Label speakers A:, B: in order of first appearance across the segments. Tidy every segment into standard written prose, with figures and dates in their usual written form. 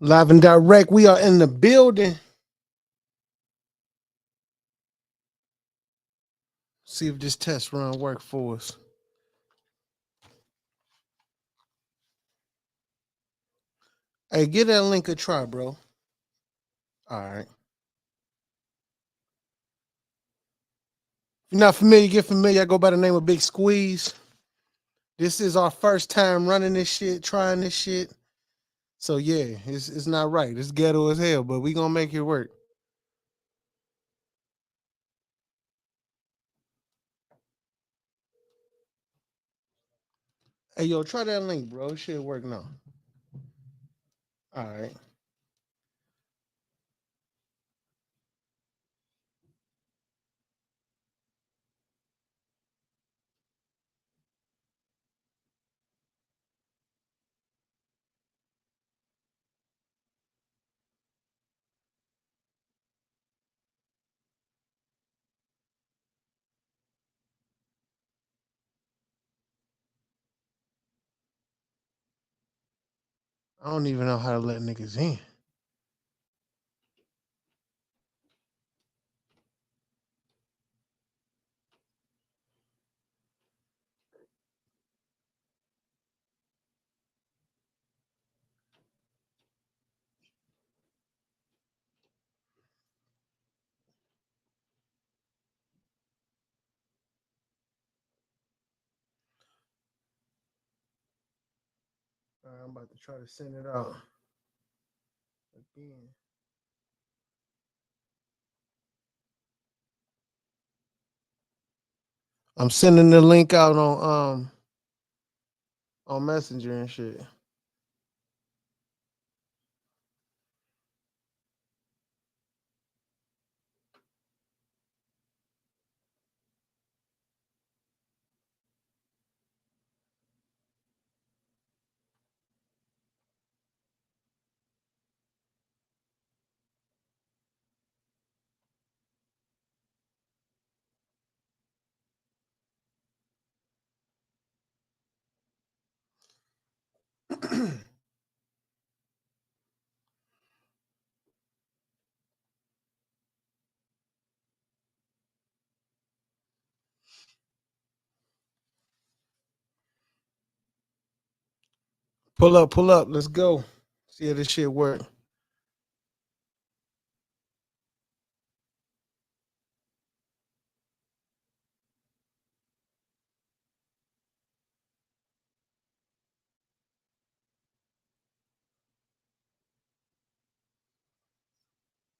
A: Live and direct. We are in the building. See if this test run work for us. Hey, give that link a try, bro. All right. If you're not familiar, get familiar. I go by the name of Big Squeeze. This is our first time running this shit, trying this shit. So yeah, it's not right. It's ghetto as hell, but we gonna make it work. Hey yo, try that link, bro. It should work now. All right. I don't even know how to let niggas in. All right, I'm about to try to send it out again. I'm sending the link out on Messenger and shit. Pull up, pull up. Let's go. See how this shit work.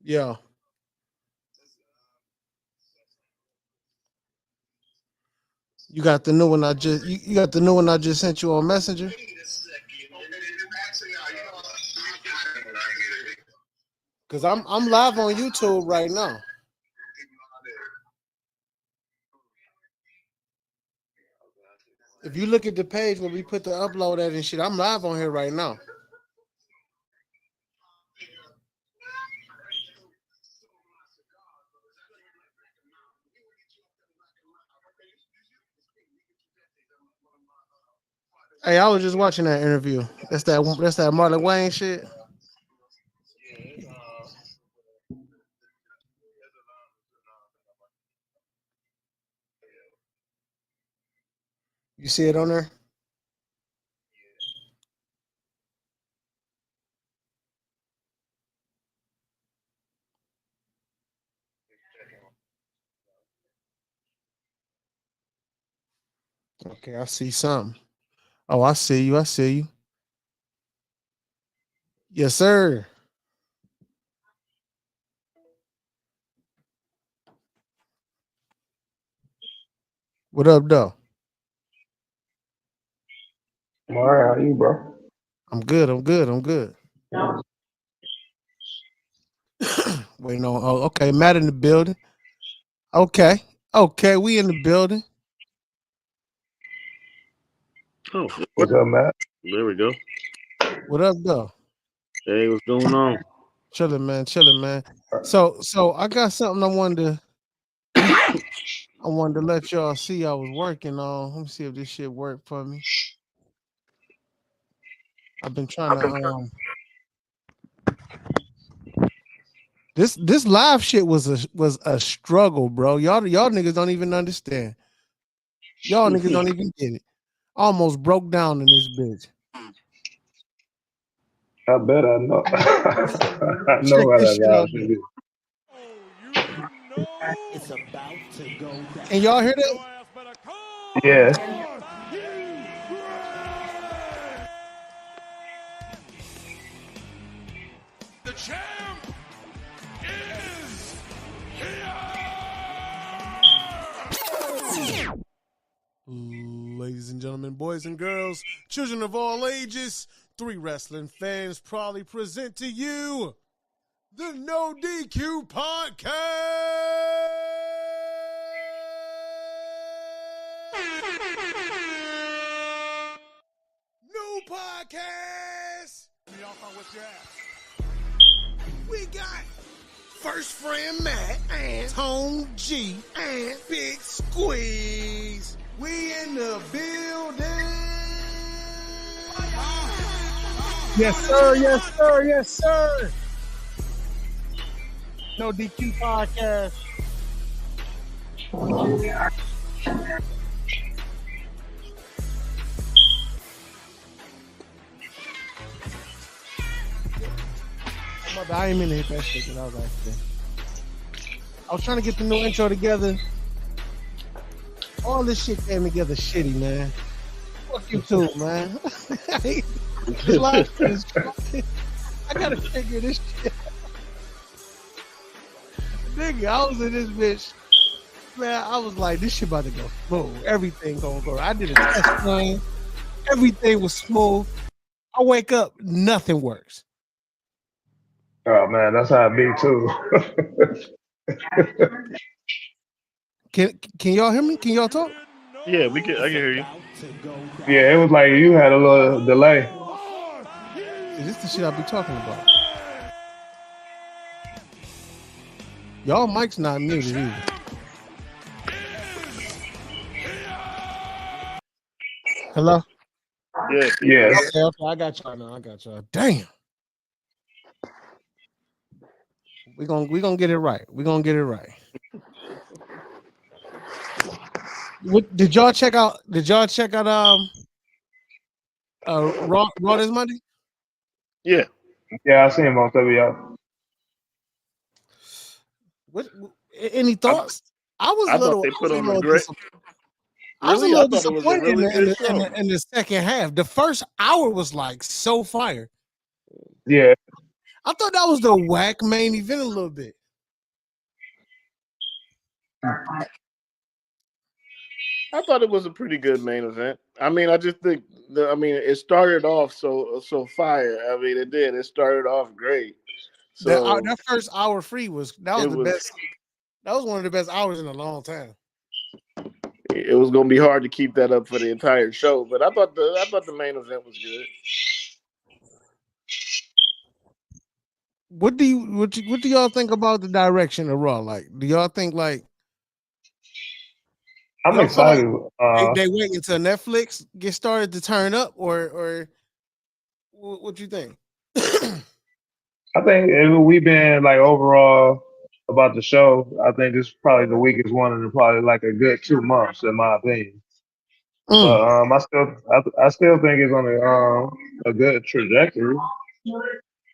A: Yeah. You got the new one I just you got the new one I just sent you on Messenger? Cause I'm live on YouTube right now. If you look at the page where we put the upload at and shit, I'm live on here right now. Hey, I was just watching that interview. That's that Marlon Wayne shit. You see it on there? Okay, I see something. Oh, I see you. I see you. Yes, sir. What up, though?
B: I'm all right. How you, bro?
A: I'm good. I'm good. I'm good. Wait, no. Oh, okay. Matt in the building. Okay. Okay. We in the building.
C: Oh,
B: What's up, Matt?
C: there we go.
A: What up, though?
C: Hey, what's going on?
A: Chilling, man. Chilling, man. So I got something I wanted to let y'all see I was working on. Let me see if this shit worked for me. I've been trying to This live shit was a struggle, bro. Y'all niggas don't even understand. Y'all niggas don't even get it. Almost broke down in this bitch.
B: I bet I know. I
A: Check
B: know how
A: this
B: that
A: shit out,
B: vibe should
A: though.
B: be.
D: It's about to go down.
A: Can y'all hear that?
B: Yeah.
E: The champ is here!
A: Ladies and gentlemen, boys and girls, children of all ages, 3 wrestling fans proudly present to you the No DQ Podcast. New podcast. We got First Friend Matt and Tone G and Big Squeeze. We in the building.
F: Yes, sir. Yes, sir. Yes, sir. No DQ podcast.
A: I ain't mean to hit that shit, but I was like, I was trying to get the new intro together. All this shit came together shitty, man. Fuck you too, man. This life is fucking, I gotta figure this shit out. Nigga, I was in this bitch. Man, I was like, this shit about to go smooth. Everything gonna go. I did a test run. Everything was smooth. I wake up, nothing works.
B: Oh man, that's how it be too.
A: Can y'all hear me? Can y'all talk?
C: Yeah, I can hear you.
B: Yeah, it was like you had a little delay.
A: See, this is the shit I be talking about. Y'all mic's not muted either. Hello?
C: Yeah.
B: Yeah.
A: Okay, I got y'all now. I got y'all. Damn. We gonna get it right. We gonna get it right. What did y'all check out? Raw this Monday?
C: Yeah.
B: Yeah, I seen most of it, y'all.
A: What any thoughts? I was
C: I thought they put on a great.
A: I was a
C: Really?
A: little
C: I thought it was a
A: disappointed
C: really good show.
A: in the second half. The first hour was like so fire.
B: Yeah.
A: I thought that was the whack main event a little bit.
C: I thought it was a pretty good main event. I mean, I just think it started off so fire. I mean, it did. It started off great. So
A: That first hour free was the best. That was one of the best hours in a long time.
C: it was going to be hard to keep that up for the entire show, but I thought the main event was good.
A: What do y'all think about the direction of Raw? Like, do y'all think like
B: I'm excited.
A: they wait until Netflix get started to turn up, or what you think?
B: I think we've been like overall about the show. I think this is probably the weakest one in probably like a good 2 months, in my opinion. But I still think it's on a good trajectory.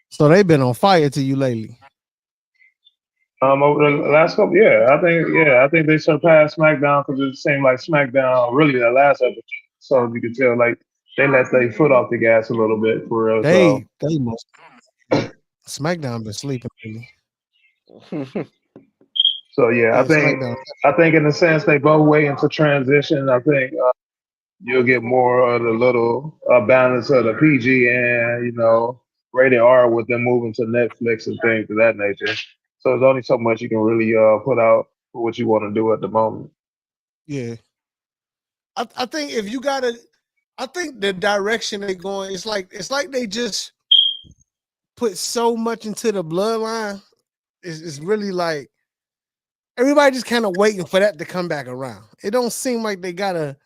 A: So they've been on fire to you lately.
B: Over the last couple, I think they surpassed SmackDown because it seemed like SmackDown really the last episode. So you can tell like they let their foot off the gas a little bit for real.
A: They must. SmackDown been sleeping lately.
B: So yeah, I think in a sense they both way into transition. I think you'll get more of the little balance of the PG and rated R with them moving to Netflix and things of that nature. So there's only so much you can really put out for what you want to do at the moment.
A: Yeah, I think if you I think the direction they're going, it's like they just put so much into the bloodline. It's really like everybody just kind of waiting for that to come back around. It don't seem like they got a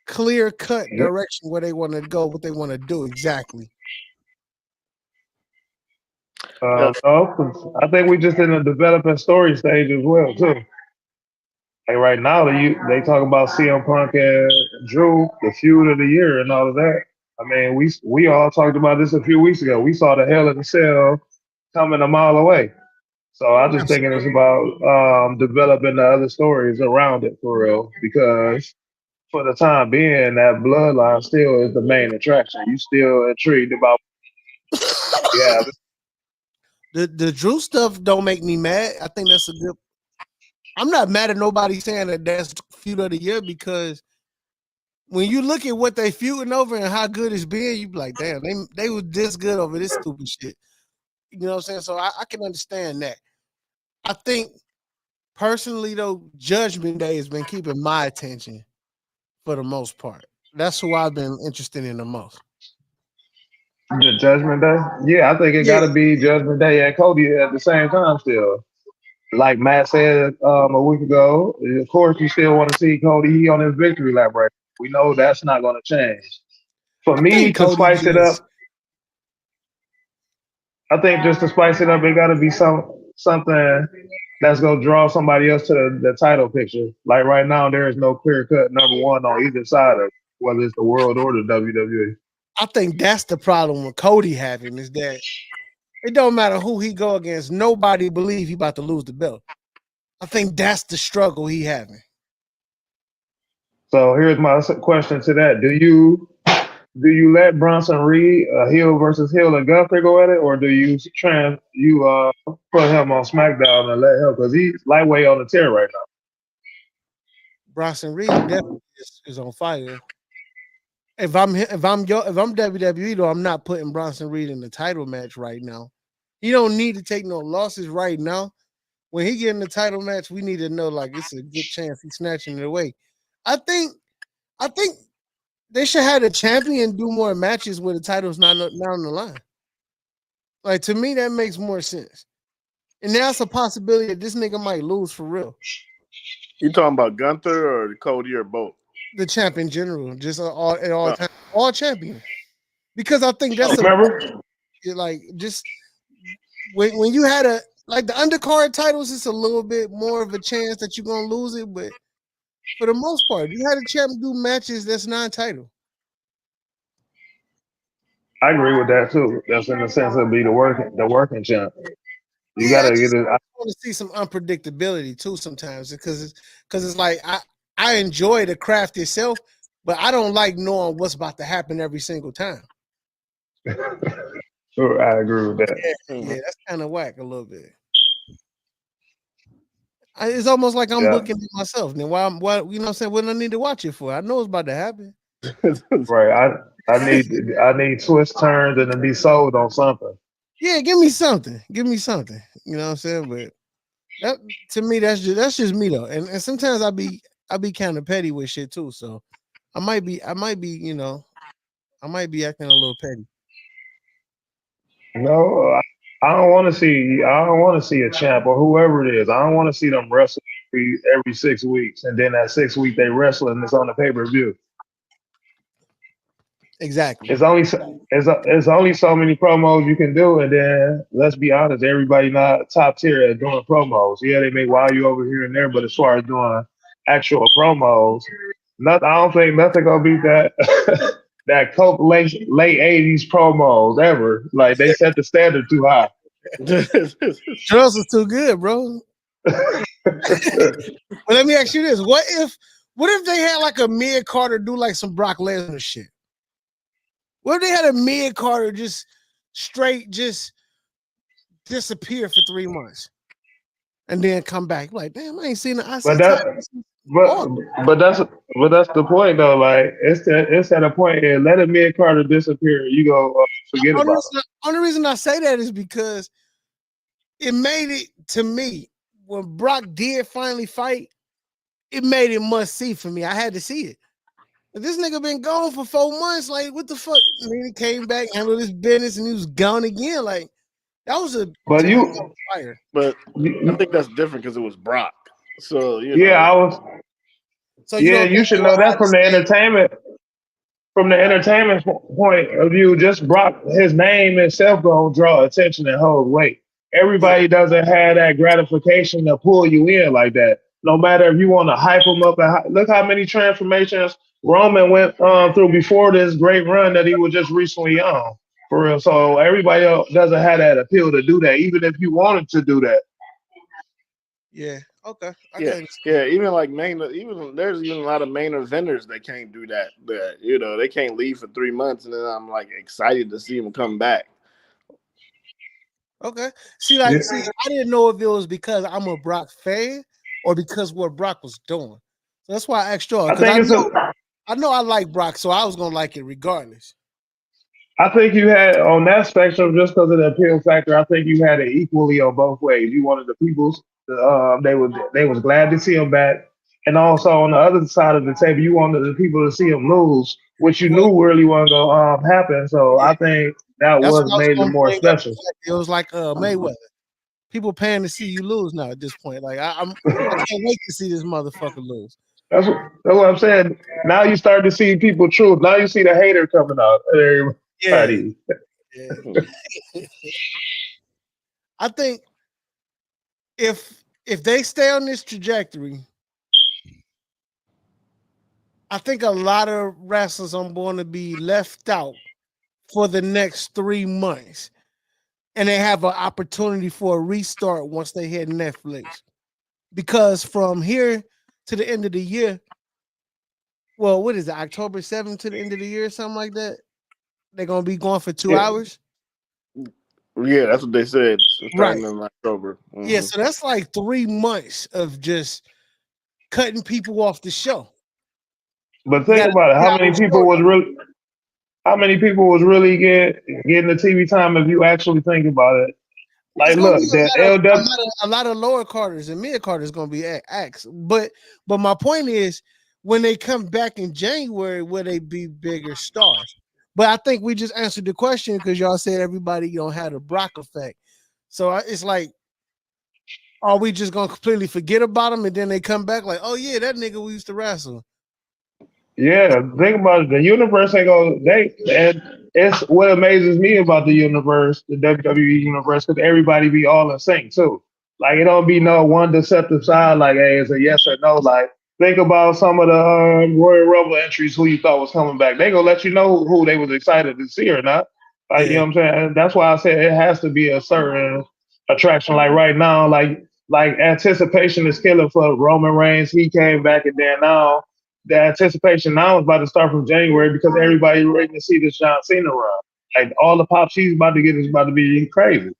A: clear cut direction where they want to go, what they want to do exactly.
B: No, I think we just in a developing story stage as well too. Like right now, they talk about CM Punk and Drew, the feud of the year, and all of that. I mean, we all talked about this a few weeks ago. We saw the Hell in the Cell coming a mile away. So I just thinking it's about developing the other stories around it for real. Because for the time being, that bloodline still is the main attraction. You still intrigued about yeah.
A: The Drew stuff don't make me mad. I think that's a good. I'm not mad at nobody saying that that's feud of the year because when you look at what they feuding over and how good it's been, you be like, damn, they was this good over this stupid shit. You know what I'm saying? So I can understand that. I think personally though, Judgment Day has been keeping my attention for the most part. That's who I've been interested in the most.
B: The Judgment Day? Yeah, I think it got to be Judgment Day and Cody at the same time still. Like Matt said a week ago, of course you still want to see Cody he on his victory lap right. We know that's not going to change. For me to spice it up, I think just to spice it up, it got to be something that's going to draw somebody else to the title picture. Like right now, there is no clear cut number one on either side of it, whether it's the world or the WWE.
A: I think that's the problem with Cody having is that it don't matter who he go against. Nobody believe he about to lose the belt. I think that's the struggle he having.
B: So here's my question to that: Do you let Bronson Reed heel versus heel and Gunther go at it, or do you put him on SmackDown and let him because he's lightweight on the tear right now?
A: Bronson Reed definitely is on fire. If I'm WWE though, I'm not putting Bronson Reed in the title match right now. He don't need to take no losses right now. When he get in the title match, we need to know like it's a good chance he's snatching it away. I think they should have the champion do more matches where the title's not on the line. Like to me, that makes more sense. And that's a possibility that this nigga might lose for real.
C: You talking about Gunther or Cody or both?
A: The champ in general, just all champion. Because I think that's like just when you had like the undercard titles, it's a little bit more of a chance that you're gonna lose it, but for the most part, you had a champ do matches that's non-title.
B: I agree with that too. That's in the sense of be the working champ. You gotta get it.
A: I want to see some unpredictability too sometimes because it's like I enjoy the craft itself, but I don't like knowing what's about to happen every single time.
B: Sure, I agree with that.
A: Yeah, that's kind of whack a little bit. It's almost like I'm booking it myself. Then why you know what I'm saying? What do I need to watch it for? I know it's about to happen.
B: Right. I need twists, turns, and to be sold on something.
A: Yeah, give me something. Give me something. You know what I'm saying? But that to me, that's just me though. And sometimes I be kind of petty with shit too. So I might be, you know, I might be acting a little petty.
B: No, I don't want to see a champ or whoever it is. I don't want to see them wrestle every 6 weeks, and then that 6 week they wrestle and it's on the pay-per-view.
A: Exactly.
B: It's only so many promos you can do, and then let's be honest, everybody not top tier at doing promos. Yeah, they may wow you over here and there, but as far as doing actual promos, I don't think nothing gonna beat that that Coke late 80s promos ever. Like they set the standard too high.
A: Charles is too good, bro. But let me ask you this: what if they had like a Mia Carter do like some Brock Lesnar shit? What if they had a Mia Carter just straight just disappear for 3 months and then come back? Like, damn, I ain't seen it.
B: But that's the point though. Like it's at a point here. Let a Mia Carter disappear. You go forget about it.
A: Only reason I say that is because it made it to me when Brock did finally fight. It made it must see for me. I had to see it. But this nigga been gone for 4 months. Like, what the fuck? And then he came back, handled his business, and he was gone again. Like, that was a fire.
C: But I think that's different because it was Brock. So
B: I was. So you should know that from the from the entertainment point of view, just Brock, his name itself gonna draw attention and hold weight.
A: Yeah,
B: Everybody doesn't have that gratification to pull you in like that. No matter if you want to hype him up, and look how many transformations Roman went through before this great run that he was just recently on. For real. So everybody else doesn't have that appeal to do that, even if you wanted to do that.
A: yeah. Okay, I
C: Yeah,
A: can.
C: yeah. Even like even there's even a lot of main eventers that can't do that. That they can't leave for 3 months, and then I'm like excited to see them come back.
A: Okay. See,
B: Yeah.
A: I didn't know if it was because I'm a Brock fan or because what Brock was doing. So that's why I asked y'all
B: I
A: because
B: think it's
A: I know I like Brock, so I was gonna like it regardless.
B: I think you had on that spectrum just because of the appeal factor. I think you had it equally on both ways. You wanted the people's, they was glad to see him back, and also on the other side of the table, you wanted the people to see him lose, which you
A: Well,
B: knew really wasn't gonna happen. So
A: yeah,
B: I think that
A: that's
B: was
A: what I was
B: made it
A: gonna
B: more
A: bring up.
B: special.
A: It was like Mayweather. People paying to see you lose now at this point. Like I can't wait to see this motherfucker lose.
B: That's what I'm saying. Now you start to see people truth. Now you see the hater coming out.
A: Yeah,
B: Everybody.
A: yeah. I think if they stay on this trajectory, I think a lot of wrestlers are going to be left out for the next 3 months, and they have an opportunity for a restart once they hit Netflix. Because from here to the end of the year, well, what is it, October 7th to the end of the year, something like that? They're gonna be going for 2
B: Yeah.
A: hours.
C: Yeah, that's what they said.
A: Right.
C: Starting in October.
A: Yeah, so that's like 3 months of just cutting people off the show.
B: But
A: You
B: think
A: gotta
B: about it.
A: see how they show it.
B: How many people was really getting the TV time if you actually think about it?
A: It's
B: Like,
A: gonna
B: look,
A: be
B: the
A: a lot of
B: LW,
A: a lot of lower carders and mid carders gonna be axed. But my point is, when they come back in January, will they be bigger stars? But I think we just answered the question because y'all said everybody don't have the Brock effect. So it's like, are we just gonna completely forget about them and then they come back like, oh yeah, that nigga we used to wrestle?
B: yeah, think about it. The universe ain't gonna, and it's what amazes me about the universe, the WWE universe, because everybody be all in sync too. Like, it don't be no one deceptive side, like, hey, it's a yes or no. Like, think about some of the Royal Rumble entries who you thought was coming back. They gonna let you know who they was excited to see or not. Like, you
A: Yeah,
B: know what I'm saying? And that's why I said it has to be a certain attraction. Like right now, like anticipation is killing for Roman Reigns. He came back, and then now the anticipation now is about to start from January because everybody's waiting to see this John Cena run. Like all the pop she's about to get is about to be crazy.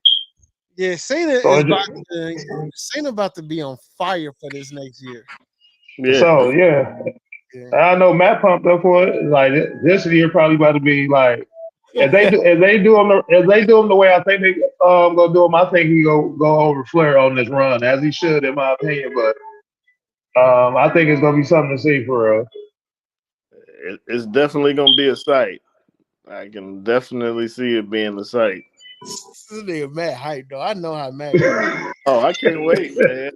A: yeah.
B: So it just,
A: Cena about to be on fire for this next year.
C: Yeah.
B: so yeah,
A: Yeah.
B: I know Matt pumped up for it. Like this year probably about to be like if they do him the way I think they gonna do him, I think he go over Flair on this run as he should in my opinion. But I think it's gonna be something to see for real.
C: It's definitely gonna be a sight. I can definitely see it being a sight.
A: This nigga Matt hype though. I know how Matt is.
C: Oh, I can't wait, man.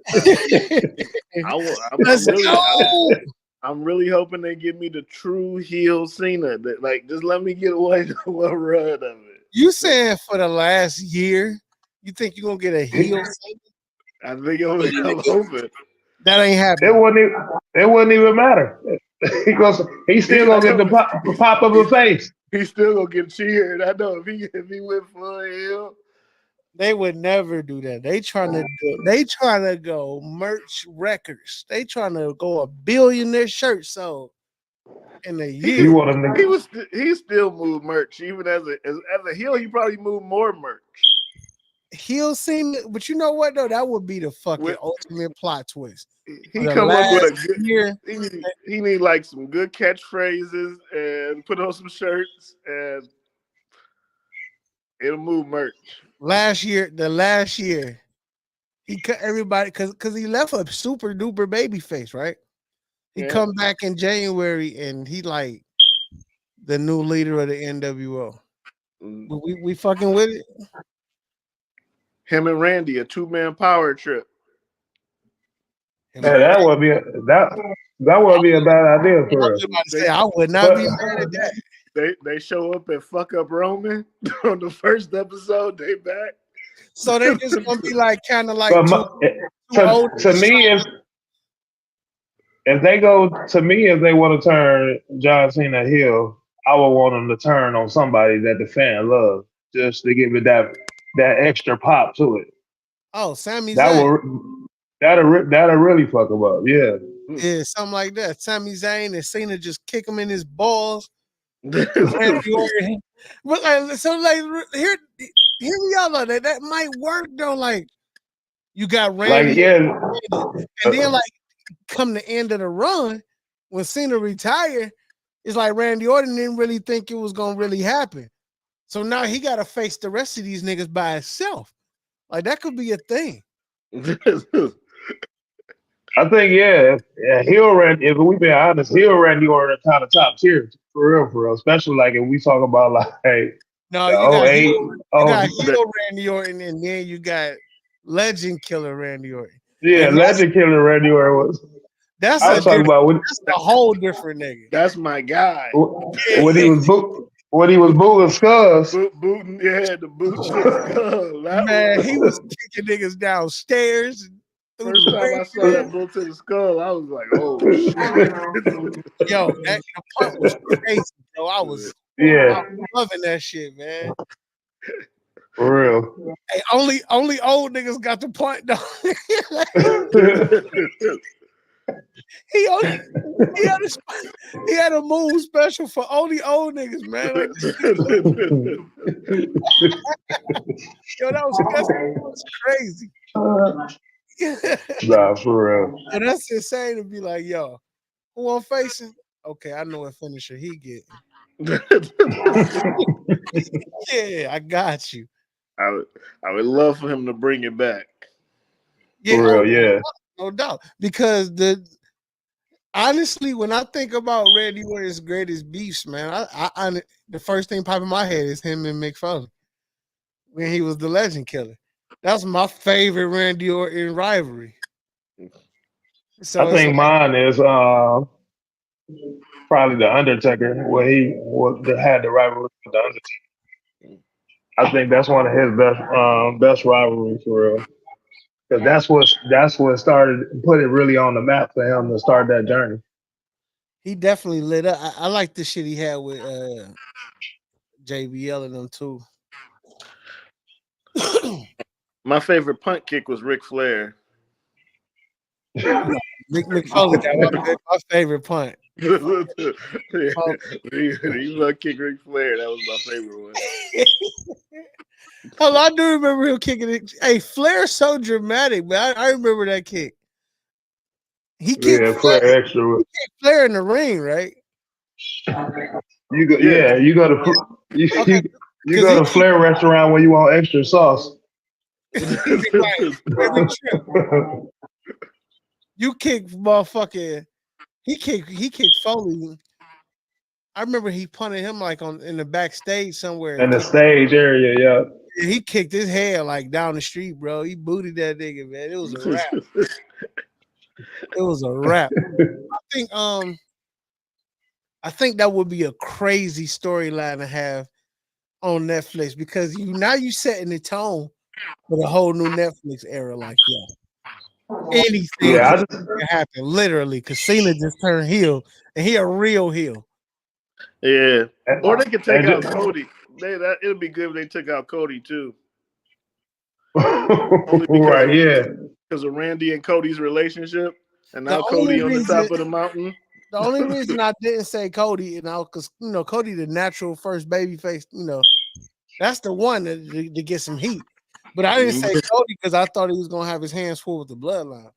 A: Let's go.
C: I'm really hoping they give me the true heel Cena. That like just let me get one run of it.
A: You saying for the last year, you think you're gonna get a heel Cena?
C: I think I'm hoping.
A: That ain't happening.
B: It wouldn't even matter. He's still gonna get the pop of a face.
C: He's still gonna get cheered. I know if he went full heel.
A: They would never do that. They trying to go merch records. They trying to go $1 billion their shirts sold in a year.
B: You want him to
C: He still moved merch even as a heel. He probably moved more merch.
A: Heel Cena, but you know what though? That would be the fucking ultimate plot twist.
C: He come up with a good year. He need like some good catchphrases and put on some shirts and it'll move merch.
A: The last year, he cut everybody because he left a super duper baby face, right? He come back in January and he like the new leader of the NWO. We fucking with it.
C: Him and Randy, a 2-man power trip.
B: that would be a bad idea for us.
A: I would not be mad at that.
C: they show up and fuck up Roman on the first episode. They back.
A: So they just gonna be like kind of like
B: But
A: two old
B: to me, if they go to me, if they want to turn John Cena heel, I would want them to turn on somebody that the fan loves, just to give it that extra pop to it.
A: oh, Sami
B: That
A: Zayn.
B: will that'll really fuck him up. Yeah.
A: Yeah, something like that. Sami Zayn and Cena just kick him in his balls. Randy Orton. But like, so like here we are. Like that might work though. Like you got Randy,
B: Like, yeah.
A: and then like come the end of the run when Cena retired, it's like Randy Orton didn't really think it was gonna really happen. So now he got to face the rest of these niggas by himself. Like that could be a thing.
B: I think heel Randy. If we be honest, heel Randy Orton kind of top tier for real. Especially like if we talk about like
A: No,
B: the
A: you got
B: 08.
A: heel Randy Orton, and then you got legend killer Randy Orton.
B: Yeah,
A: And
B: legend killer Randy Orton was.
A: That's
B: I was talking about
A: that's a whole different nigga.
C: That's my guy.
B: when he was booting skulls.
C: Booting, yeah, the boot skull.
A: Man, he was kicking niggas downstairs.
C: First time I saw that boot to the skull, I was like, "Oh shit!"
A: Yo, that the punt was crazy, bro. I was loving that shit, man.
B: For real.
A: Hey, only old niggas got the punt though. he had a move special for only old niggas, man. Like, yo, that was crazy.
B: Nah, for real.
A: And that's insane to be like, yo, who I'm facing? Okay, I know what finisher he get. Yeah, I got you.
C: I would love for him to bring it back.
A: Yeah,
B: For real, yeah.
A: No doubt. Because honestly, when I think about Randy Orton's greatest beefs, man, I the first thing popping in my head is him and Mick Foley when he was the legend killer. That's my favorite Randy Orton rivalry. So
B: I think mine is probably the Undertaker, where he had the rivalry with the Undertaker. I think that's one of his best rivalries for real. Because that's what started put it really on the map for him to start that journey.
A: He definitely lit up. I like the shit he had with JBL and them too.
C: My favorite punt kick was Ric Flair.
A: Mick Foley got my favorite punt.
C: He kick Ric Flair. That was my favorite one.
A: Oh, I do remember him kicking it. Hey, Flair's so dramatic, man. I remember that kick. He kicked
B: Flair extra.
A: He kicked Flair in the ring, right?
B: You go to Flair restaurant where you want extra sauce.
A: Every trip. You kick motherfucking. He kicked Foley. I remember he punted him like in the backstage somewhere.
B: In the stage area, yeah.
A: He kicked his head like down the street, bro. He booted that nigga, man. It was a wrap. It was a wrap. I think that would be a crazy storyline to have on Netflix because you setting the tone for the whole new Netflix era. Like, anything can happen, literally. Because Cena just turned heel, and he a real heel.
C: Yeah, or they could take out Cody. It'd be good if they took out Cody too.
B: Right, yeah.
C: Because of Randy and Cody's relationship, and now Cody on the top of the mountain.
A: The only reason I didn't say Cody, because Cody the natural first baby face, that's the one to get some heat. But I didn't say Cody because I thought he was gonna have his hands full with the bloodline.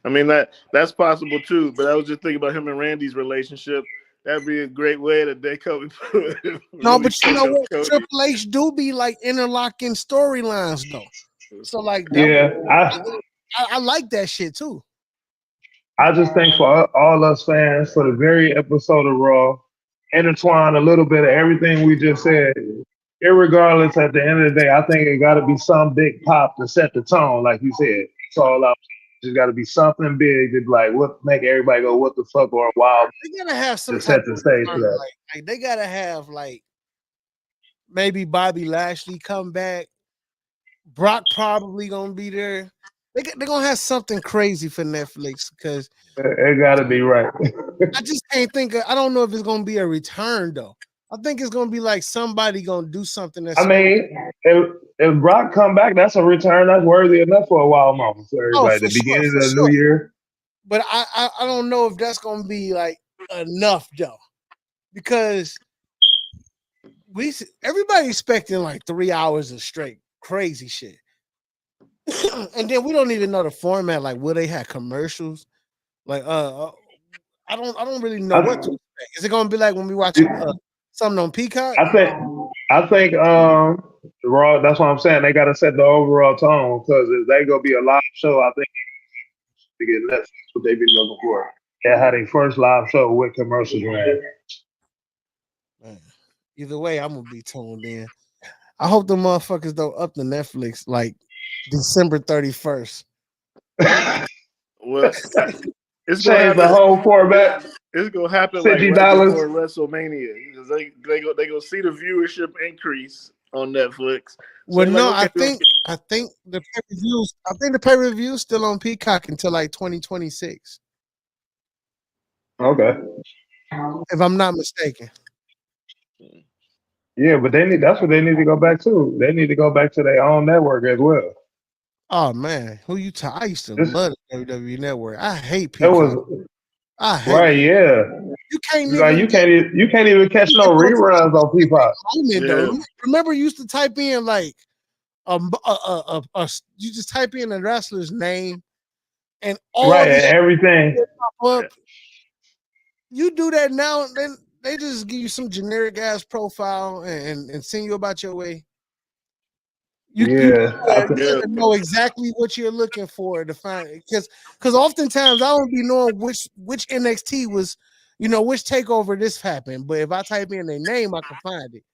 C: I mean that's possible too, but I was just thinking about him and Randy's relationship. That'd be a great way to Cody.
A: No, but you know what? Cody. Triple H do be like interlocking storylines though. So like, I like that shit too.
B: I just think for all us fans, for the very episode of Raw, intertwine a little bit of everything we just said. Irregardless, at the end of the day, I think it got to be some big pop to set the tone, like you said. It's all out. Just got to be something big to be like what make everybody go what the fuck or wow
A: They gotta have some
B: to set
A: type
B: the
A: of
B: stage for
A: return,
B: that.
A: like they gotta have like maybe Bobby Lashley come back. Brock probably gonna be there. They're gonna have something crazy for Netflix because
B: It got to be right.
A: I just can't think of, I don't know if it's gonna be a return though. I think it's gonna be like somebody gonna do something that's
B: I mean, if Brock come back, that's a return that's worthy enough for a wild moment for
A: oh
B: everybody.
A: for
B: The
A: sure,
B: beginning
A: for
B: of the new
A: sure.
B: year.
A: But I don't know if that's gonna be like enough though. Because everybody expecting like 3 hours of straight crazy shit. And then we don't even know the format. Like, will they have commercials? Like, I don't really know what to expect. Is it gonna be like when we watch something on Peacock?
B: I think Raw. That's what I'm saying. They got to set the overall tone because if they gonna be a live show, I think to get Netflix what they be looking for. They had a first live show with commercials ran.
A: Man, either way, I'm gonna be tuned in. I hope the motherfuckers don't up the Netflix like December 31st.
C: Well, it's gonna
B: Change the
C: happen.
B: whole format.
C: It's gonna happen like
B: $50.
C: right before WrestleMania because they go see the viewership increase on Netflix. So
A: Well,
C: they're
A: no,
C: like, okay,
A: I think the pay-per-view is still on Peacock until like 2026,
B: Okay.
A: if I'm not mistaken.
B: Yeah, but that's what they need to go back to. They need to go back to their own network as well.
A: Oh man, who you I used to
B: This-
A: love the WWE Network. I hate
B: It
A: Peacock.
B: was
A: I hate
B: right,
A: it.
B: yeah.
A: You can't
B: Like
A: even
B: you can't even catch no reruns on Peacock.
A: though.
C: Yeah.
A: Remember, you used to type in like you just type in a wrestler's name and all
B: Right,
A: the
B: and everything.
A: pop up. You do that now, and then they just give you some generic ass profile and send you about your way. You gotta know exactly what you're looking for to find it. Because oftentimes I don't be knowing which NXT was, which takeover this happened. But if I type in their name, I can find it.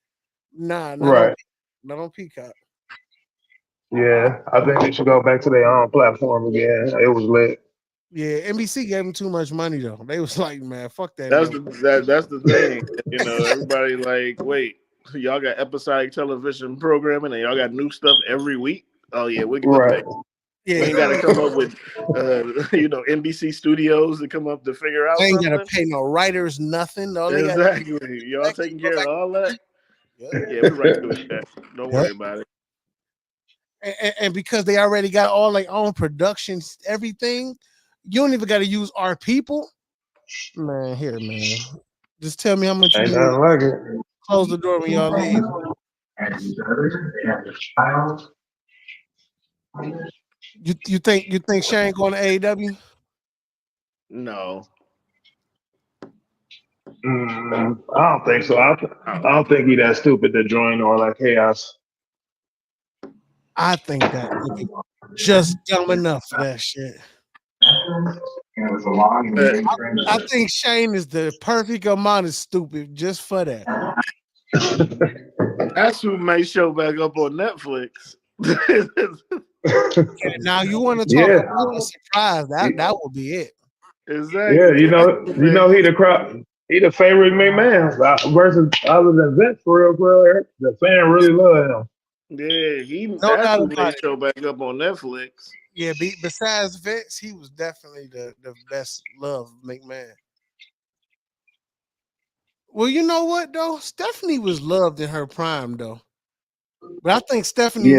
A: Nah, not on Peacock.
B: Yeah, I think they should go back to their own platform again. It was lit.
A: Yeah, NBC gave them too much money though. They was like, man, fuck that.
C: That's the thing. Everybody like, wait, y'all got episodic television programming and y'all got new stuff every week. Oh yeah, we can pay.
A: Yeah,
C: we ain't got to come up with NBC Studios to come up to figure out.
A: I ain't
C: something.
A: gotta pay no writers nothing.
C: Exactly. Y'all taking care of all that. Yeah, we're right to it. Don't worry about it.
A: And because they already got all their own productions, everything, you don't even got to use our people. Man, here, man. Just tell me how much
B: Ain't
A: you
B: nothing like it.
A: close the door when y'all leave. You think Shane going to AEW?
C: No.
B: I don't think so. I don't think he that stupid to join or like chaos.
A: I think that nigga just dumb enough for that shit. I think Shane is the perfect amount of stupid just for that.
C: That's who may show back up on Netflix.
A: Now you want to talk about a surprise? That will be it.
C: Exactly.
B: Yeah, you know he the crowd. He the favorite McMahon versus other than Vince for real. The fan really love him.
C: Yeah,
A: No
C: that's
A: doubt
C: who
A: about
C: may
A: it.
C: show back up on Netflix.
A: Yeah, besides Vince, he was definitely the best love McMahon. Well, you know what though? Stephanie was loved in her prime though, but I think Stephanie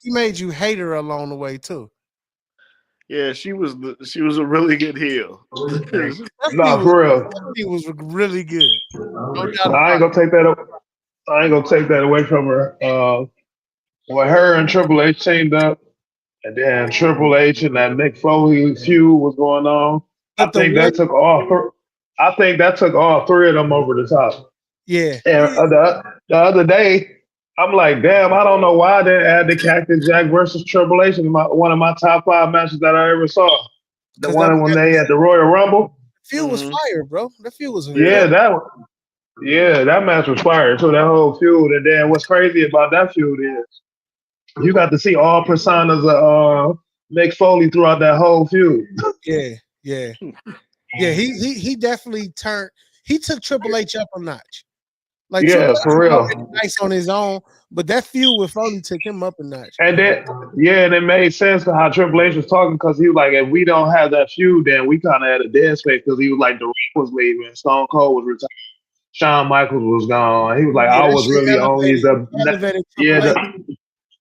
A: made you hate her along the way too.
C: Yeah, she was a really good heel.
B: No, for real.
A: Stephanie was really good. No doubt
B: I ain't gonna take that away from her. When her and Triple H teamed up, and then Triple H and that Mick Foley feud was going on. I think that took all three of them over the top.
A: Yeah.
B: And the other day, I'm like, damn, I don't know why I didn't add the Cactus Jack versus Triple H in one of my top 5 matches that I ever saw. The one when they had the Royal Rumble.
A: The feud was fire, bro. The feud was
B: that match was fire. So that whole feud, and then what's crazy about that feud is you got to see all personas of Mick Foley throughout that whole feud.
A: Yeah. Yeah, he definitely turned. He took Triple H up a notch. Like
B: Yeah,
A: Triple H
B: for
A: was
B: real.
A: already nice on his own, but that feud with Foley took him up a notch.
B: And then, yeah, and it made sense to how Triple H was talking because he was like, if we don't have that feud, then we kind of had a dead space because he was like, The Rock was leaving, Stone Cold was retired, Shawn Michaels was gone. He was like, I
A: that
B: was
A: shit
B: really only
A: elevated
B: yeah,
A: Triple H.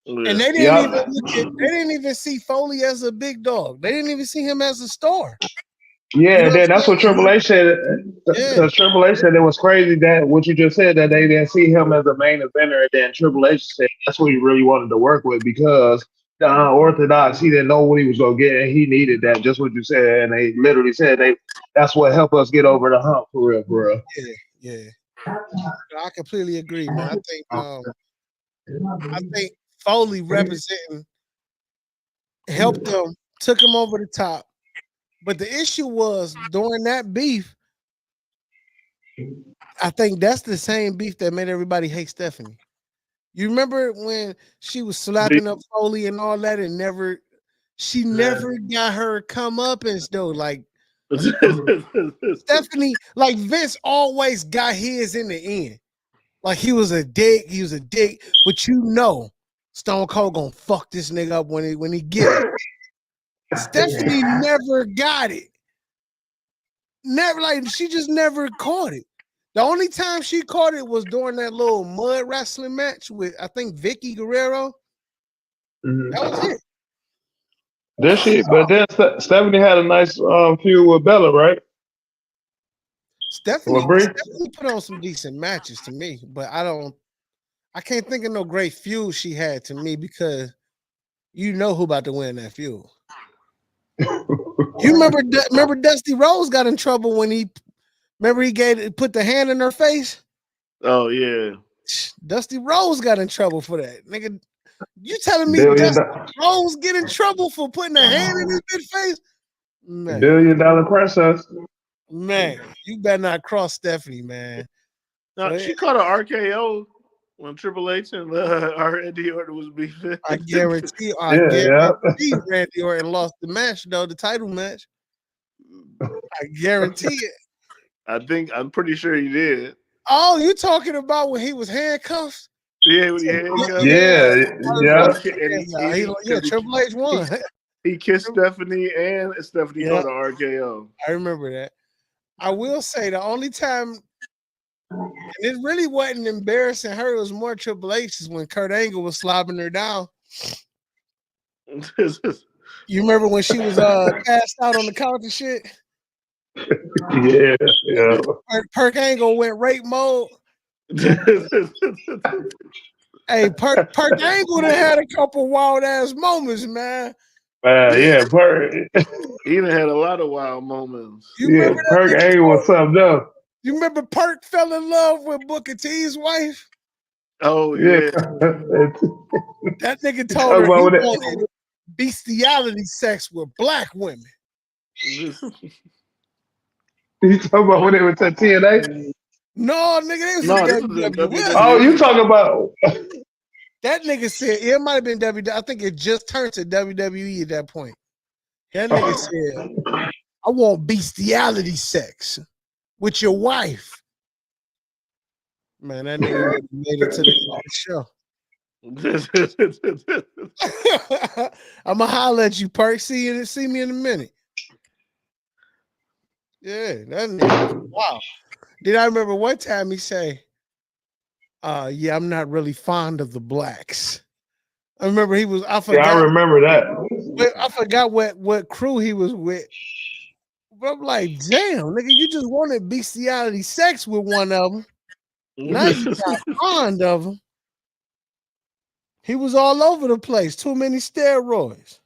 A: And they didn't
B: yeah.
A: even they didn't even see Foley as a big dog. They didn't even see him as a star.
B: Yeah, and then that's what
A: saying?
B: Triple H said.
A: Yeah.
B: Because Triple H said it was crazy that what you just said that they didn't see him as a main eventer, and then Triple H said that's what he really wanted to work with because the unorthodox he didn't know what he was gonna get, and he needed that. Just what you said, and they literally said that's what helped us get over the hump for real, for real.
A: Yeah. I completely agree, man. I think Foley representing helped them, took him over the top. But the issue was during that beef, I think that's the same beef that made everybody hate Stephanie. You remember when she was slapping up Foley and all that, and she never got her come up as though like Stephanie, like Vince always got his in the end. Like he was a dick, but you know Stone Cold gonna fuck this nigga up when he get it. Stephanie never got it. Never, like she just never caught it. The only time she caught it was during that little mud wrestling match with I think Vicky Guerrero. That was it.
B: Did she? But then Stephanie had a nice feud with Bella, right?
A: Stephanie put on some decent matches to me, but I can't think of no great feud she had to me because you know who about to win that feud. You remember Dusty Rose got in trouble when he put the hand in her face?
C: Oh yeah.
A: Dusty Rose got in trouble for that. Nigga, you telling me Dusty Rose get in trouble for putting a hand in his big face? Man.
B: $1 billion princess.
A: Man, you better not cross Stephanie, man.
C: No, she caught an RKO when Triple H and Randy Orton was beefing.
A: I guarantee Randy Orton lost the match, though, the title match. I guarantee it.
C: I'm pretty sure he did.
A: Oh, you talking about when he was handcuffed?
C: Yeah.
A: Triple H won.
C: He kissed Stephanie and Stephanie caught an RKO.
A: I remember that. I will say the only time, and it really wasn't embarrassing her, it was more Triple H's when Kurt Angle was slobbing her down. You remember when she was passed out on the couch and shit?
B: Yeah.
A: Perk Angle went rape mode. Hey, Perk Angle done had a couple wild ass moments, man.
B: Yeah, Perk.
C: He done had a lot of wild moments.
B: Perk Angle was something else.
A: You remember Perk fell in love with Booker T's wife?
C: Oh yeah.
A: That nigga told her he wanted bestiality sex with black women.
B: You talking about when they were at TNA?
A: No, nigga, they was WWE.
B: Oh, you talking about?
A: That nigga said it might have been WWE. I think it just turned to WWE at that point. That nigga said, "I want bestiality sex with your wife." Man, that nigga made it to the show. I'ma holler at you, Perk. See me in a minute. Yeah, that nigga. Wow. Did I remember one time he say, yeah, I'm not really fond of the blacks. I remember I forgot.
B: Yeah, I remember that.
A: I forgot what crew he was with. But I'm like, damn, nigga, you just wanted bestiality sex with one of them. Now you got fond of him. He was all over the place. Too many steroids.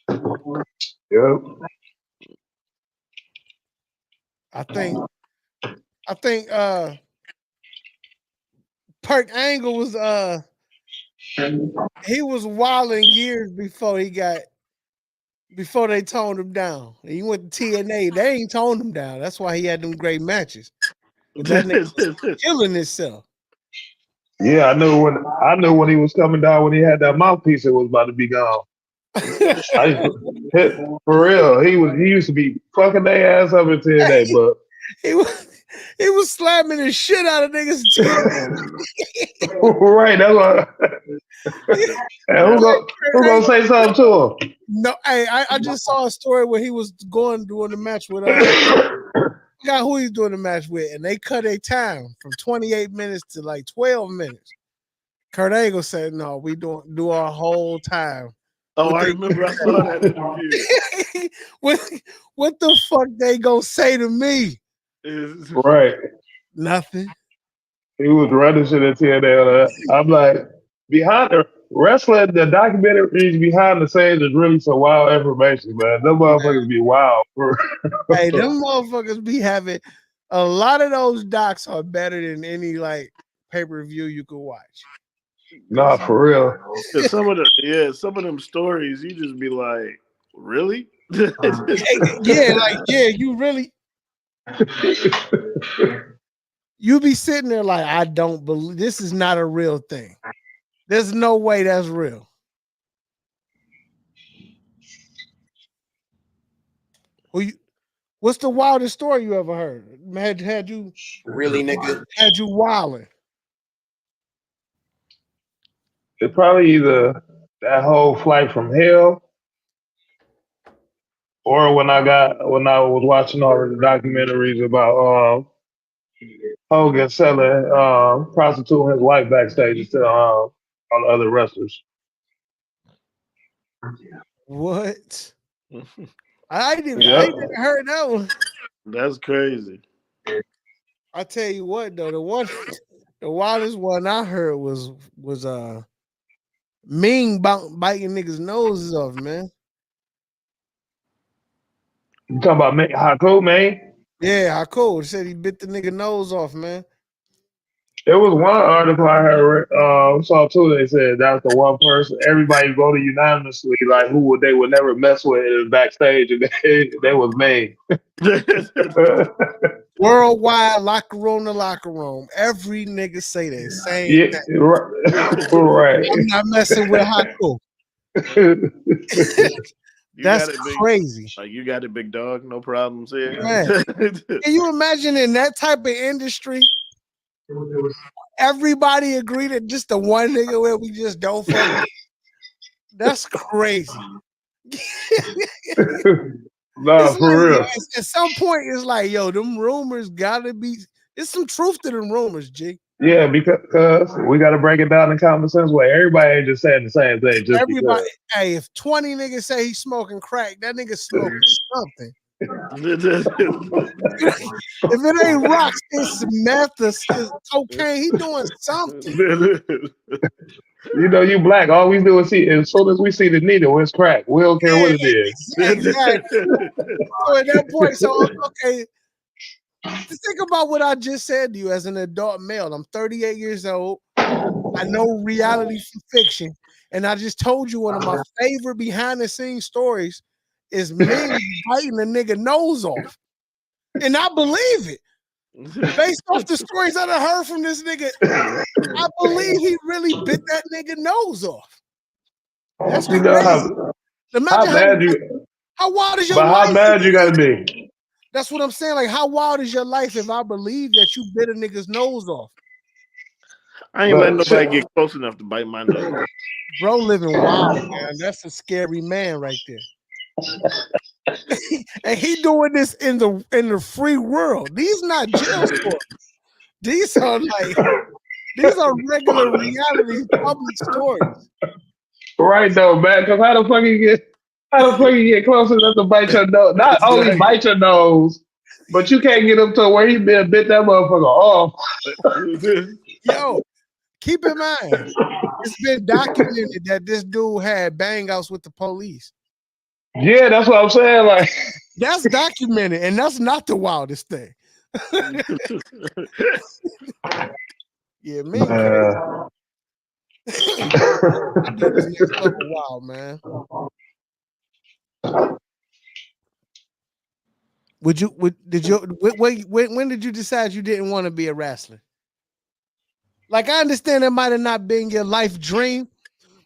B: Yep.
A: I think Perk Angle was he was wilding years before they toned him down. He went to TNA. They ain't toned him down. That's why he had them great matches. But that nigga was killing himself.
B: Yeah, I knew when he was coming down when he had that mouthpiece, it was about to be gone. I used to hit for real. He used to be fucking their ass up in TNA, but
A: he was slamming the shit out of niggas.
B: right, that's what. And who gonna say something to him?
A: No, hey, I just saw a story where he was doing the match with I forgot who he's doing the match with, and they cut a time from 28 minutes to like 12 minutes. Kurt Angle said, "No, we do our whole time."
C: Oh, I remember I saw that interview.
A: what the fuck they gonna say to me?
B: Right.
A: Nothing.
B: He was running shit at TNA. I'm like, behind the wrestling, the documentaries behind the scenes is really some wild information, man. Them motherfuckers be wild.
A: Hey, them motherfuckers be having a lot of those docs are better than any like pay-per-view you could watch.
B: Nah, for real.
C: Some of them stories, you just be like, really?
A: You really. You be sitting there like, I don't believe this is not a real thing. There's no way that's real. What's the wildest story you ever heard? Had you
G: really, nigga?
A: Had you wilding?
B: It's probably either that whole Flight from Hell, or when I was watching all of the documentaries about Hogan selling prostituting his wife backstage to all the other wrestlers.
A: What? I didn't heard that one.
C: That's crazy.
A: I tell you what though, the wildest one I heard was Ming biting niggas' noses off, man.
B: You talking about Haku, man?
A: Yeah, Haku said he bit the nigga nose off, man.
B: There was one article I heard, saw too. They said that was the one person everybody voted unanimously, like who they would never mess with in backstage, and they was me.
A: Worldwide locker room to locker room, every nigga say that same thing.
B: Right.
A: I'm not messing with Haku. That's crazy.
C: Like, you got it, big dog. No problems here.
A: Man, can you imagine in that type of industry? Everybody agree that just the one nigga where we just don't fuck. That's crazy.
B: No, for real.
A: At some point, it's like, yo, them rumors gotta be. There's some truth to them rumors, G.
B: Yeah, because we got to break it down in common sense way. Everybody ain't just saying the same thing. Just
A: everybody, hey, if 20 niggas say he's smoking crack, that nigga smoking something. If it ain't rocks, it's meth, it's cocaine. He doing something.
B: You know, you black. All we do is see. As soon as we see the needle, it's crack. We don't care what it is.
A: Exactly. So at that point, okay. Just think about what I just said to you as an adult male. I'm 38 years old. I know reality from fiction. And I just told you one of my favorite behind the scenes stories is me biting a nigga nose off. And I believe it. Based off the stories that I heard from this nigga, I believe he really bit that nigga nose off. That's crazy. How wild is your life?
B: How bad you gotta be?
A: That's what I'm saying. Like, how wild is your life if I believe that you bit a nigga's nose off?
C: I ain't letting nobody get close enough to bite my nose.
A: Bro living wild, man. That's a scary man right there. And he doing this in the free world. These not jail stories. These are regular reality public stories.
B: Right though, man. Because how the fuck you get close enough to bite your nose? Not only bite your nose, but you can't get up to where he bit that motherfucker off.
A: Yo, keep in mind, it's been documented that this dude had bang-outs with the police.
B: Yeah, that's what I'm saying. Like,
A: that's documented, and that's not the wildest thing. Yeah, man. Wild, man. When did you decide you didn't want to be a wrestler? Like, I understand it might have not been your life dream,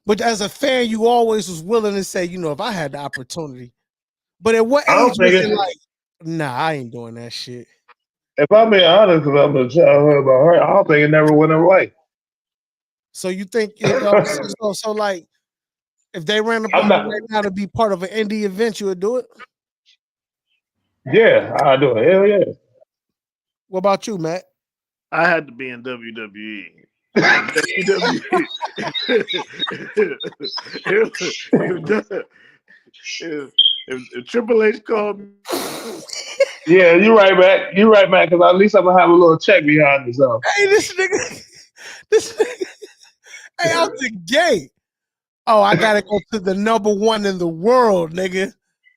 A: But as a fan, you always was willing to say, you know, if I had the opportunity. But at what
B: I don't
A: age was
B: think
A: it
B: it.
A: like, nah, I ain't doing that shit.
B: If I'm being honest about the childhood about her, I don't think it never went away.
A: So you think so like if they ran up
B: I'm
A: on you
B: not.
A: right now to be part of an indie event, you would do it?
B: Yeah, I do it. Hell yeah.
A: What about you, Matt?
C: I had to be in WWE. WWE. if Triple H called me,
B: Yeah, you're right, Mac. You're right, Mac. Because at least I'm gonna have a little check behind this.
A: Hey, this nigga, this nigga, hey, out the gate. Oh, I gotta go to the number one in the world, nigga.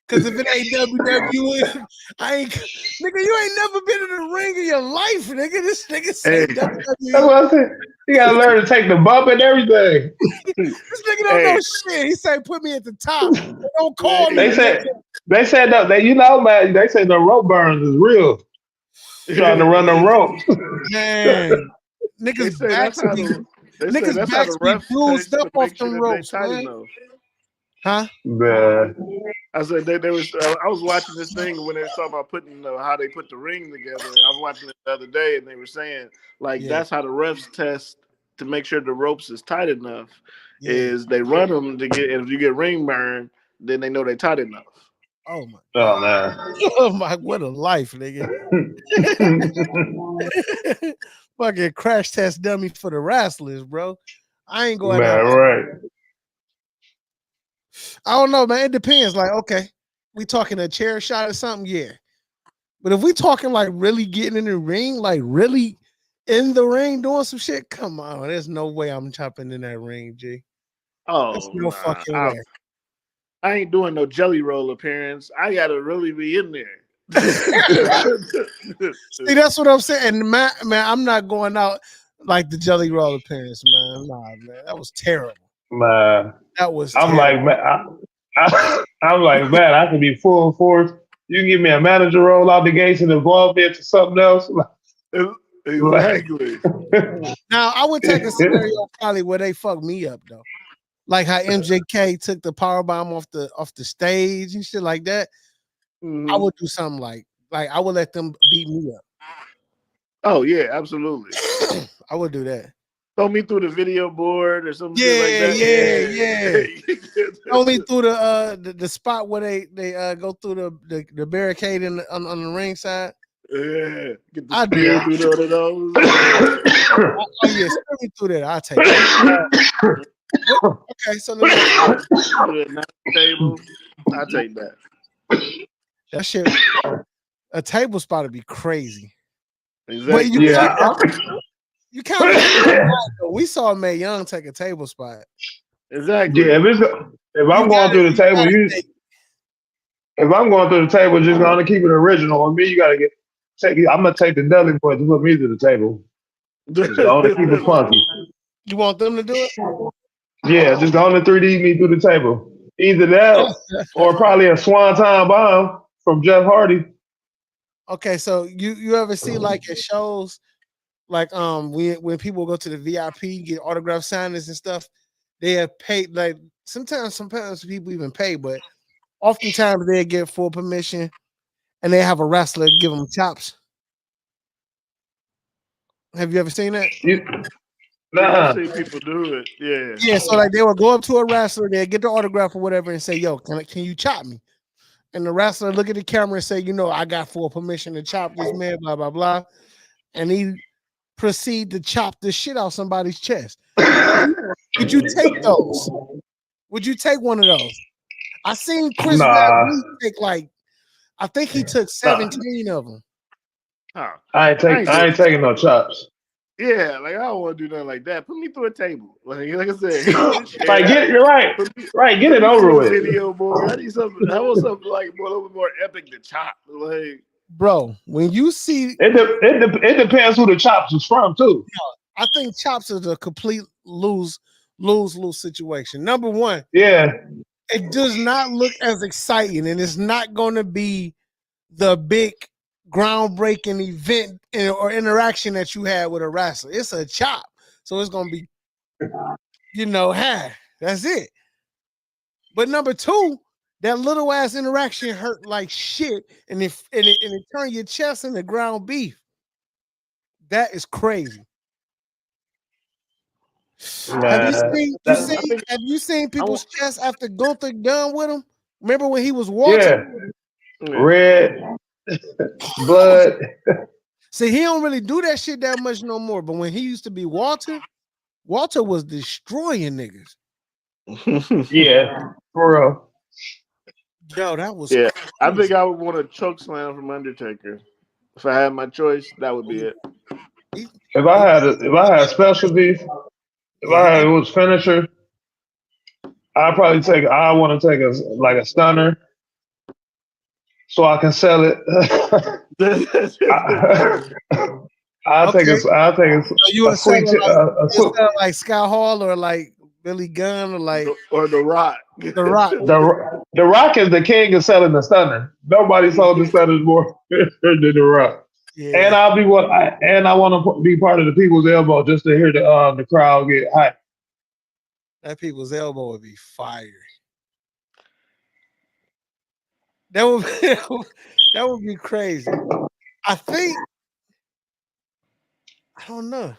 A: Cause if it ain't WWE, I ain't nigga, you ain't never been in the ring in your life, nigga. This nigga say
C: Hey.
B: That's
A: WWE.
B: what I said. You gotta learn to take the bump and everything.
A: This nigga don't know shit. He say put me at the top. Don't call me.
B: They said that you know, man. They say the rope burns is real. Trying to run the ropes.
A: Man,
C: they
A: niggas
C: say
A: backs
C: that's how
A: be
C: the they say
A: niggas
C: that's how
A: backs
C: the
A: be
C: refs
A: bruised
C: test
A: up
C: to
A: off
C: make sure
A: them
C: that they
A: ropes,
C: tight
A: man.
C: enough.
A: Huh?
B: Man.
C: I said they was. I was watching this thing when they were talking about putting how they put the ring together. I was watching it the other day, and they were saying like
A: Yeah.
C: that's how the refs test to make sure the ropes is tight enough.
A: Yeah.
C: Is they run them to get, and if you get ring burn, then they know they tight enough.
A: Oh my
B: Oh man.
A: oh my, what a life, nigga. Fucking crash test dummy for the wrestlers, bro. I ain't going
B: Man,
A: out.
B: right.
A: I don't know, man. It depends. Like, okay, we talking a chair shot or something, yeah. But if we talking like really getting in the ring, like really in the ring doing some shit, come on. There's no way I'm chopping in that ring, G. There's
C: Oh,
A: no
C: nah,
A: fucking way.
C: I ain't doing no jelly roll appearance. I gotta really be in there.
A: See, that's what I'm saying. And man, I'm not going out like the Jelly Roll appearance, man. Nah, man, that was terrible.
B: Man.
A: That was
B: I'm
A: terrible.
B: like, man, I'm like, man, I can be full force. You give me a manager role out the gates and involve me into something else.
C: Exactly.
A: Now, I would take a scenario probably where they fuck me up though, like how MJK took the power bomb off the stage and shit like that.
C: Mhm.
A: I would do something like I would let them beat me up.
C: Oh yeah, absolutely.
A: I would do that.
C: Throw me through the video board or something
A: Yeah,
C: like that.
A: yeah. Only through the spot where they go through the barricade on the ring side.
C: Yeah, get the
A: I do
C: spear
A: that.
C: through one of those.
A: Oh yeah, spear me through that. I'll take it. Okay, so let me
C: table. I take that.
A: that shit. A table spot would be crazy.
C: Exactly.
A: But you kind of we saw Mae Young take a table spot.
C: Exactly.
B: Yeah, if I'm going through the table, if I'm going through the table, just gonna keep it original. On me, you gotta I'm gonna take the Dudley boy to put me to the table. Just gonna keep it funky.
A: You want them to do it?
B: Yeah, just gonna 3D me through the table. Either that or probably a swanton bomb from Jeff Hardy.
A: Okay, so you ever see like at shows, like when people go to the VIP get autograph signings and stuff, they have paid like sometimes people even pay, but oftentimes they get full permission and they have a wrestler give them chops. Have you ever seen that?
C: I've seen people do it. Yeah.
A: Yeah, so like they will go up to a wrestler, they get the autograph or whatever, and say, "Yo, can you chop me?" And the wrestler look at the camera and say, "You know, I got full permission to chop this man." Blah blah blah, and he proceed to chop the shit out somebody's chest. Would you take those? Would you take one of those? I seen Chris Van take I think he took 17 of them.
C: Oh,
B: I ain't taking no chops.
C: Yeah, like I don't want to do nothing like that. Put me through a table. Like I said,
B: like you're right. Get it over with.
C: Video board. I need something. I want something like a little bit more epic to chop. Like,
A: bro, when you see
B: it depends who the chops is from too.
A: I think chops is a complete lose situation. Number one,
B: yeah,
A: it does not look as exciting, and it's not going to be the big groundbreaking event or interaction that you had with a wrestler. It's a chop, so it's going to be, hey, That's it. But number two, that little ass interaction hurt like shit, and it turned your chest into ground beef. That is crazy. Have you
B: Man,
A: seen
C: I think
A: have you seen
C: I want.
A: people's chests after Gunther done with him? Remember when he was Walter?
B: yeah,
C: Yeah.
B: red blood.
A: See, he don't really do that shit that much no more. But when he used to be Walter, Walter was destroying niggas.
B: Yeah, for real.
A: Yo, that was
C: Yeah, I
A: crazy.
C: think I would want a choke slam from Undertaker. If I had my choice, that would be it.
A: He,
B: If I had specialties, if
A: yeah,
B: I had it was finisher, I want to take a stunner so I can sell it.
A: okay. So you
B: a
A: were selling
B: sweet
A: like
B: a
A: you
B: sweet
A: selling like Scott Hall or like Billy Gunn or like
C: Or The Rock.
A: The Rock.
B: the Rock is the king of selling the stunner. Nobody sold the stunners more than the Rock. And
A: Yeah,
B: I want to be part of the people's elbow just to hear the crowd get hyped.
A: that people's elbow would be fire. That would that would be crazy. I think I don't know.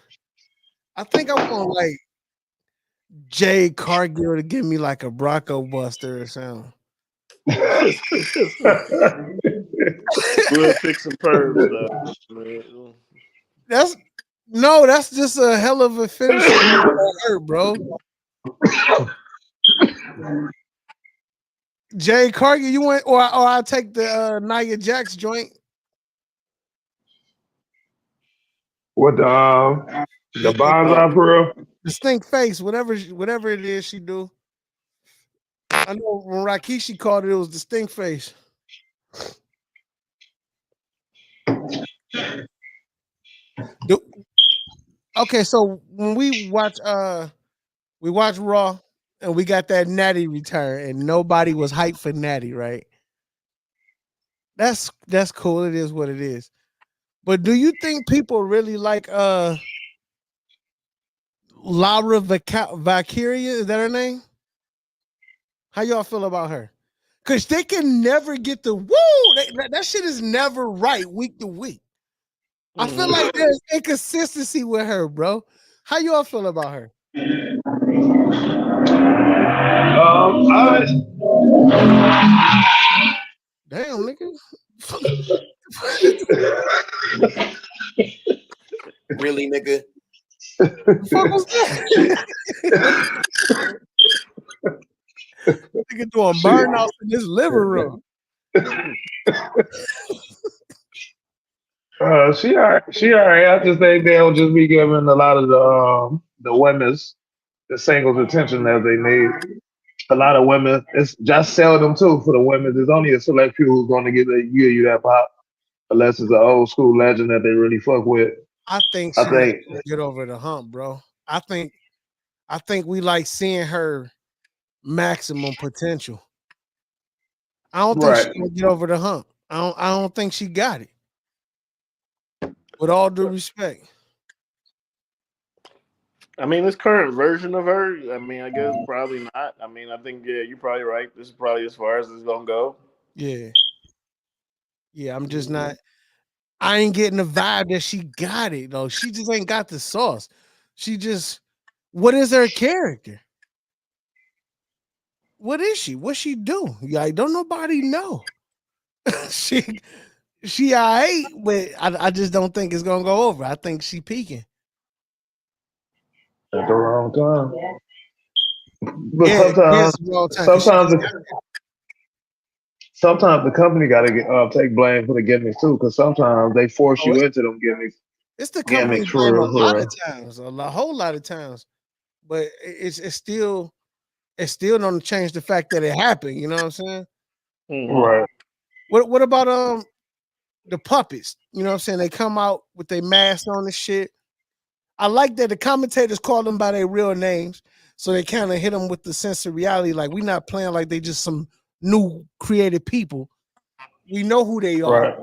A: I think I want like Jay Cargill to give me like a Bronco Buster or something.
C: We'll fix some perms though. Man.
A: That's just a hell of a finish for her, bro. Jay Cargill, you want or I'll take the Nia Jax joint.
B: With the bonsai pearl.
A: The stink face, whatever it is she do. I know when Rikishi called it, it was the stink face. Okay, so when we watch Raw and we got that Natty return and nobody was hyped for Natty, right? That's cool. It is what it is. But do you think people really like Laura Valkyria? Is that her name? How y'all feel about her? Because they can never get the woo. That shit is never right week to week. I feel like there's inconsistency with her, bro. How y'all feel about her? Damn, nigga.
G: Really, nigga?
A: The fuck was that? Nigga doing burnouts in this living room.
B: She alright. I just think they'll just be giving a lot of the women's the singles attention that they need. A lot of women, it's just seldom too for the women. There's only a select few who's going to give you that pop, unless it's an old school legend that they really fuck with.
A: I think
B: I
A: she
B: think
A: get over the hump, bro. I think we like seeing her maximum potential. I don't think
B: right.
A: she can get over the hump. I don't think she got it. With all due respect.
C: I mean, this current version of her, I mean, I guess probably not. I mean, I think, yeah, you're probably right. This is probably as far as it's going to go.
A: Yeah. Yeah, I'm just not. I ain't getting the vibe that she got it, though. She just ain't got the sauce. She just, what is her character? What is she? What she do? Like, don't nobody know. she all right, but I just don't think it's gonna go over. I think she peaking.
B: At the wrong time. But
A: Yes, wrong time, 'cause
B: sometimes the company got to take blame for the gimmicks too, because sometimes they force you into them gimmicks.
A: it's the company
B: Gimmicks
A: blame a
B: for
A: lot
B: real.
A: of times, whole lot of times. But it's still don't change the fact that it happened. You know what I'm saying?
B: Right.
A: What about the puppets? You know what I'm saying? They come out with their masks on and shit. I like that the commentators call them by their real names, so they kind of hit them with the sense of reality. Like, we're not playing like they just some new creative people. We know who they are.
B: Right.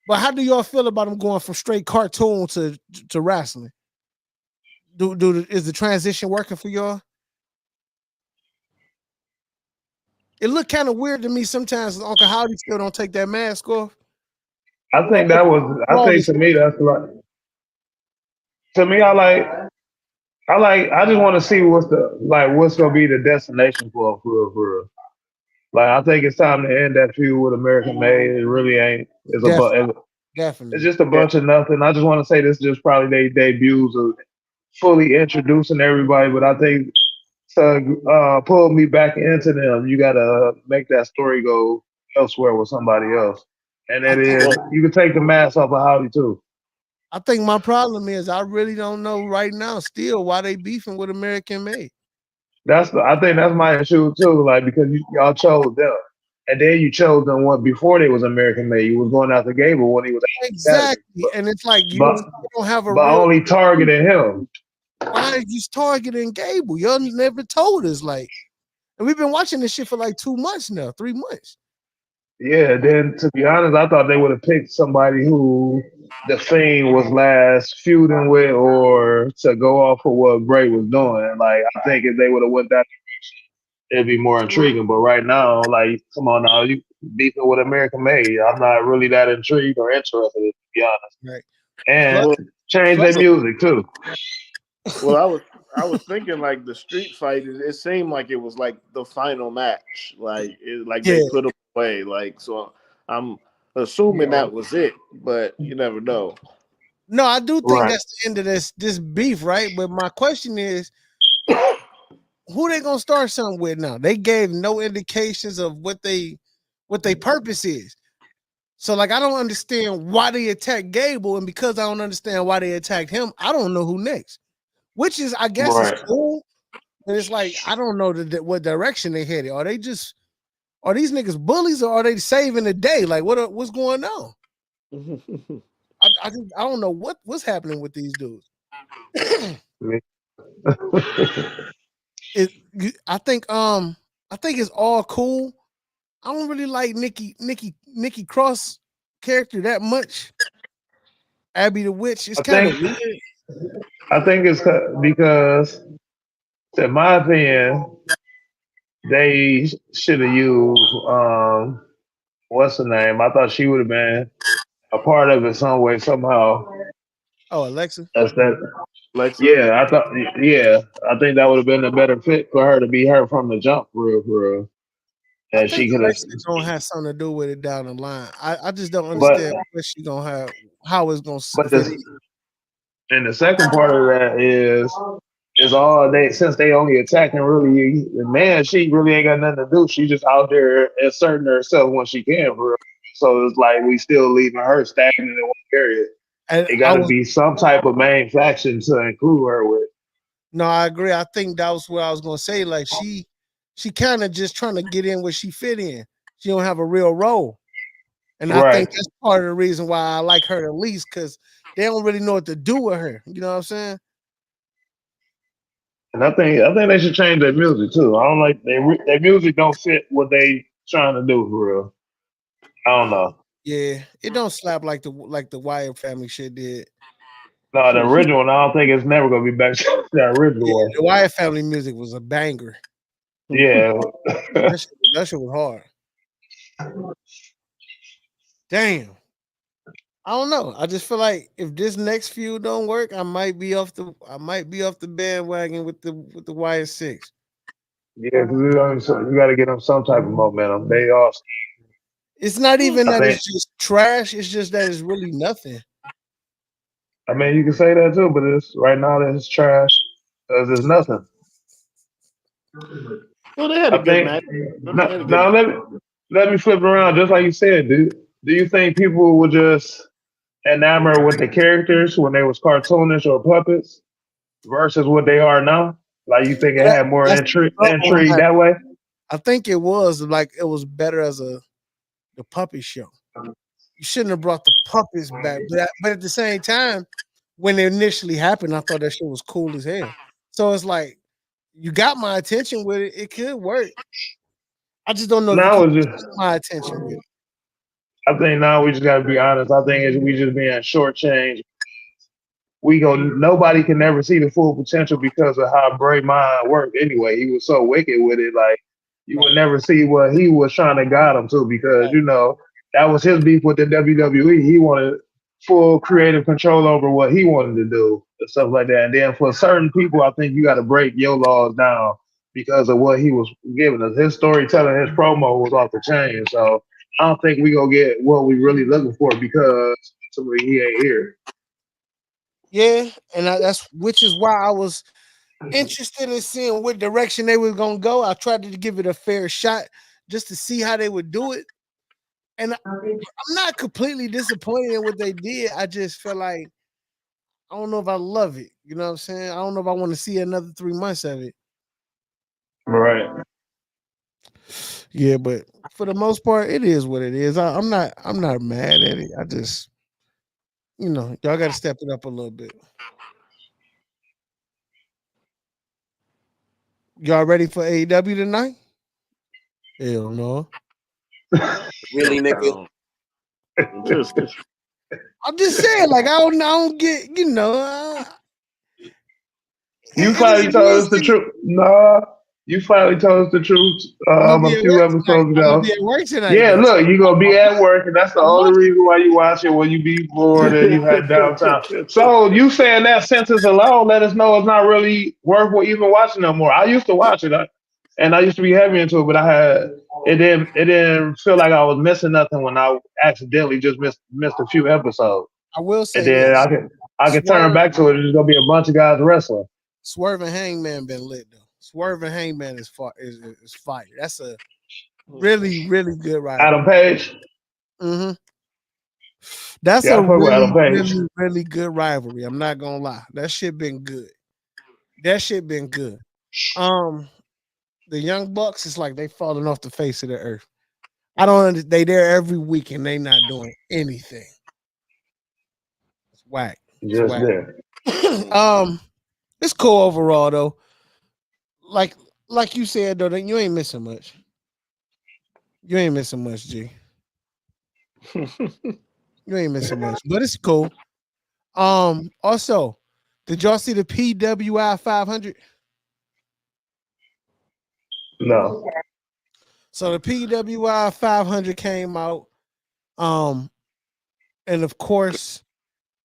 A: But how do y'all feel about them going from straight cartoon to wrestling? Is the transition working for y'all? It looked kind of weird to me sometimes. Uncle Howdy still don't take that mask off.
B: I think that was. I think to me that's like. To me, I just want to see what's gonna be the destination for real. Like I think it's time to end that feud with American Made. It really ain't.
A: Definitely,
B: It's
A: definitely.
B: just a bunch of nothing. I just want to say this is just probably their debuts of fully introducing everybody. But I think to pull me back into them, you gotta make that story go elsewhere with somebody else. And
A: I
B: that
A: think
B: is, you can take the mask off of Howdy too.
A: I think my problem is I really don't know right now still why they beefing with American Made.
B: I think that's my issue too. Like because y'all chose them, and then you chose them one before they was American Made. You was going after Gable when he was academic,
A: Exactly, and it's like you
B: but
A: don't have a
B: but
A: real.
B: only targeting him.
A: Why are you targeting Gable? Y'all never told us. Like, and we've been watching this shit for like 2 months now, 3 months.
B: Yeah. Then to be honest, I thought they would have picked somebody who the Fiend was last feuding with, or to go off of what Bray was doing. Like I think if they would have went that, it'd be more intriguing. But right now, like, come on now, you beefing with American Made. I'm not really that intrigued or interested, to be honest.
A: Right.
B: And
C: Well,
B: change their music too.
C: well, I was thinking like the street fight. It seemed like it was like the final match. Like
A: Yeah.
C: they put him away. Like so, I'm assuming that was it, but you never know.
A: No, I do think
B: Right.
A: that's the end of this beef, right? But my question is, who they gonna start something with now? They gave no indications of what they purpose is. So like I don't understand why they attacked Gable, and because I don't understand why they attacked him, I don't know who next. Which is, I guess, is
B: Right.
A: cool, but it's like I don't know what direction they headed. Are these niggas bullies, or are they saving the day? Like what's going on? I don't know what's happening with these dudes. I think it's all cool. I don't really like Nikki Cross character that much. Abby the Witch. It's
B: I
A: kind of
B: think
A: weird.
B: I think it's because, in my opinion, they should have used what's her name? I thought she would have been a part of it some way, somehow.
A: Oh, Alexa.
B: That's that.
C: Lexa?
B: Yeah, I think that would have been a better fit for her to be her from the jump, for real.
A: I
B: And
A: think
B: she could have,
A: Alexa gonna have something to do with it down the line. I just don't
B: but
A: understand what she gonna have, how it's gonna
B: but
A: fit in.
B: the second part of that is all they, since they only attacking really the man, she really ain't got nothing to do. She just out there asserting herself when she can, for real. So it's like we still leaving her stagnant in one area.
A: And
B: It got to be some type of main faction to include her with.
A: no, I agree. I think that was what I was gonna say. Like she kind of just trying to get in where she fit in. She don't have a real role, and I think
B: Right.
A: that's part of the reason why I like her the least, because they don't really know what to do with her. You know what I'm saying?
B: And I think they should change their music too. I don't like their music don't fit what they trying to do, for real. I don't know.
A: Yeah, it don't slap like the Wyatt family shit did.
B: No, the original one, I don't think it's never gonna be back to the original
A: Yeah,
B: one.
A: the Wyatt family music was a banger.
B: Yeah.
A: That shit was hard. Damn. I don't know. I just feel like if this next feud don't work, I might be off the bandwagon with the YS6.
B: Yeah, because you got to get them some type of momentum. They all,
A: It's not even
B: I
A: that
B: think.
A: it's just trash. It's just that it's really nothing.
B: I mean, you can say that too, but it's right now that it's trash because there's nothing.
C: Well, they had a
B: I
C: good
B: think.
C: match. They had a good
B: Now let me flip it around, just like you said, dude. Do you think people were just enamored with the characters when they was cartoonish or puppets versus what they are now? Like you think it had more
A: That's
B: intrigue that way?
A: I think it was better as the puppet show. You shouldn't have brought the puppets back, but at the same time, when it initially happened, I thought that shit was cool as hell. So it's like you got my attention with it. It could work. I just don't know if you
B: Now
A: can
B: it's
A: keep
B: just.
A: my attention with it.
B: I think now we just got to be honest. I think we just being shortchanged. Nobody can never see the full potential because of how Bray mind worked. Anyway, he was so wicked with it. Like you would never see what he was trying to guide him to because you know that was his beef with the WWE. He wanted full creative control over what he wanted to do and stuff like that. And then for certain people, I think you got to break your laws down because of what he was giving us. His storytelling, his promo was off the chain. So I don't think we gonna get what we really looking for because somebody he ain't here.
A: Yeah, and that's which is why I was interested in seeing what direction they were gonna go. I tried to give it a fair shot just to see how they would do it, and I'm not completely disappointed in what they did. I just feel like I don't know if I love it. You know what I'm saying? I don't know if I want to see another 3 months of it.
B: Right.
A: Yeah, but for the most part, it is what it is. I'm not mad at it. I just, y'all got to step it up a little bit. Y'all ready for AEW tonight? Hell no.
G: Really, nigga?
A: I'm just saying, like I don't get,
B: You finally told us the truth. No, you finally told us the truth
A: I'm gonna be
B: a
A: at
B: few
A: work tonight.
B: episodes
A: I'm gonna
B: ago.
A: be at work tonight.
B: Yeah,
A: Though.
B: look, you're gonna be at work, and that's the
A: I'm
B: only
A: watching.
B: reason why you watch it when you be bored and you had downtime. So you saying that sentence alone let us know it's not really worth even watching no more. I used to watch it, and I used to be heavy into it, but it didn't feel like I was missing nothing when I accidentally just missed a few episodes.
A: I will
B: And
A: say
B: then
A: this:
B: I can turn back to it. There's gonna be a bunch of guys wrestling.
A: Swerve and Hangman been lit though. Swerve and Hangman is fire. That's a really, really good rivalry.
B: Adam Page.
A: Mm-hmm. That's
B: Yeah,
A: a
B: I fuck with
A: really,
B: Adam Page.
A: really, really good rivalry. I'm not gonna lie. That shit been good. The Young Bucks is like they falling off the face of the earth. I don't understand. They there every week and they not doing anything. It's whack.
B: Just there.
A: It's cool overall though. Like you said though, you ain't missing much. You ain't missing much, G. You ain't missing much, but it's cool. Also, did y'all see the PWI 500?
B: No.
A: So the PWI 500 came out, and of course,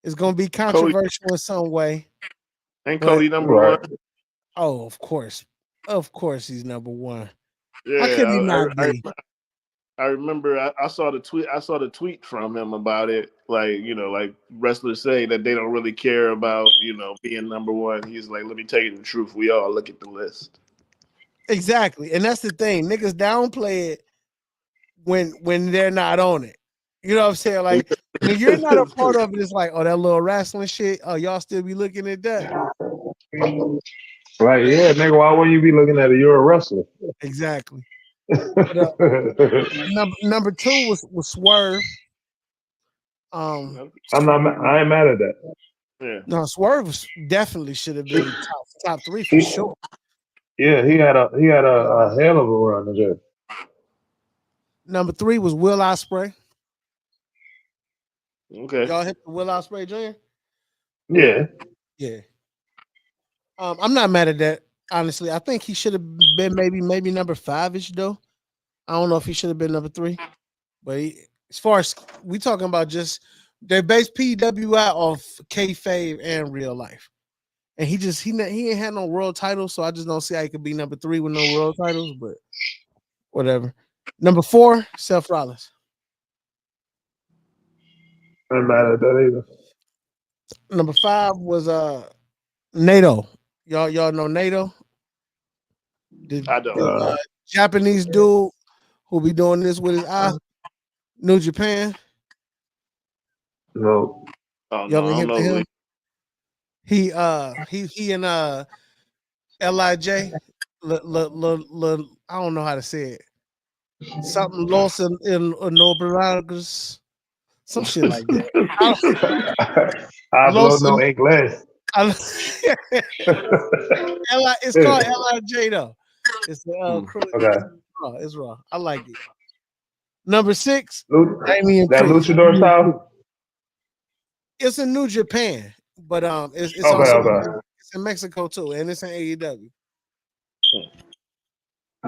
A: it's gonna be controversial in some way.
C: Ain't Cody number one?
A: Oh, of course, he's number one.
C: Yeah,
A: How could he not be?
C: I remember I saw the tweet. I saw the tweet from him about it. Like like wrestlers say that they don't really care about being number one. He's like, let me tell you the truth. We all look at the list.
A: Exactly, and that's the thing. Niggas downplay it when they're not on it. You know what I'm saying? Like when you're not a part of it, it's like, oh, that little wrestling shit. Oh, y'all still be looking at that.
B: Right, yeah, nigga. Why would you be looking at it? You're a wrestler.
A: Exactly. But, number two was Swerve.
B: I ain't mad at that.
C: Yeah.
A: No, Swerve definitely should have been top three for sure.
B: Yeah, he had a hell of a run. There.
A: Number three was Will Ospreay.
C: Okay.
A: Y'all hit the Will Ospreay Jr.?
B: Yeah.
A: Yeah. I'm not mad at that. Honestly, I think he should have been maybe number 5-ish though. I don't know if he should have been number 3, but as far as we talking about, just they base PWI off kayfabe and real life, and he ain't had no world titles, so I just don't see how he could be number 3 with no world titles. But whatever. Number 4, Seth Rollins.
B: I'm mad at that either.
A: Number 5 was Naito. Y'all know Naito?
C: I don't.
A: Japanese dude who be doing this with his eye. New Japan.
B: No.
C: Oh,
A: Y'all
C: no, I don't know.
A: him? He and Lij. I don't know how to say it. Something Los in Nobragas. Some shit like that.
B: I don't know English.
A: It's called Lij though. It's
B: okay.
A: It's raw. I like it. Number 6,
B: Damian Priest. Luchador style.
A: It's in New Japan, but it's also it's in Mexico too, and it's in AEW.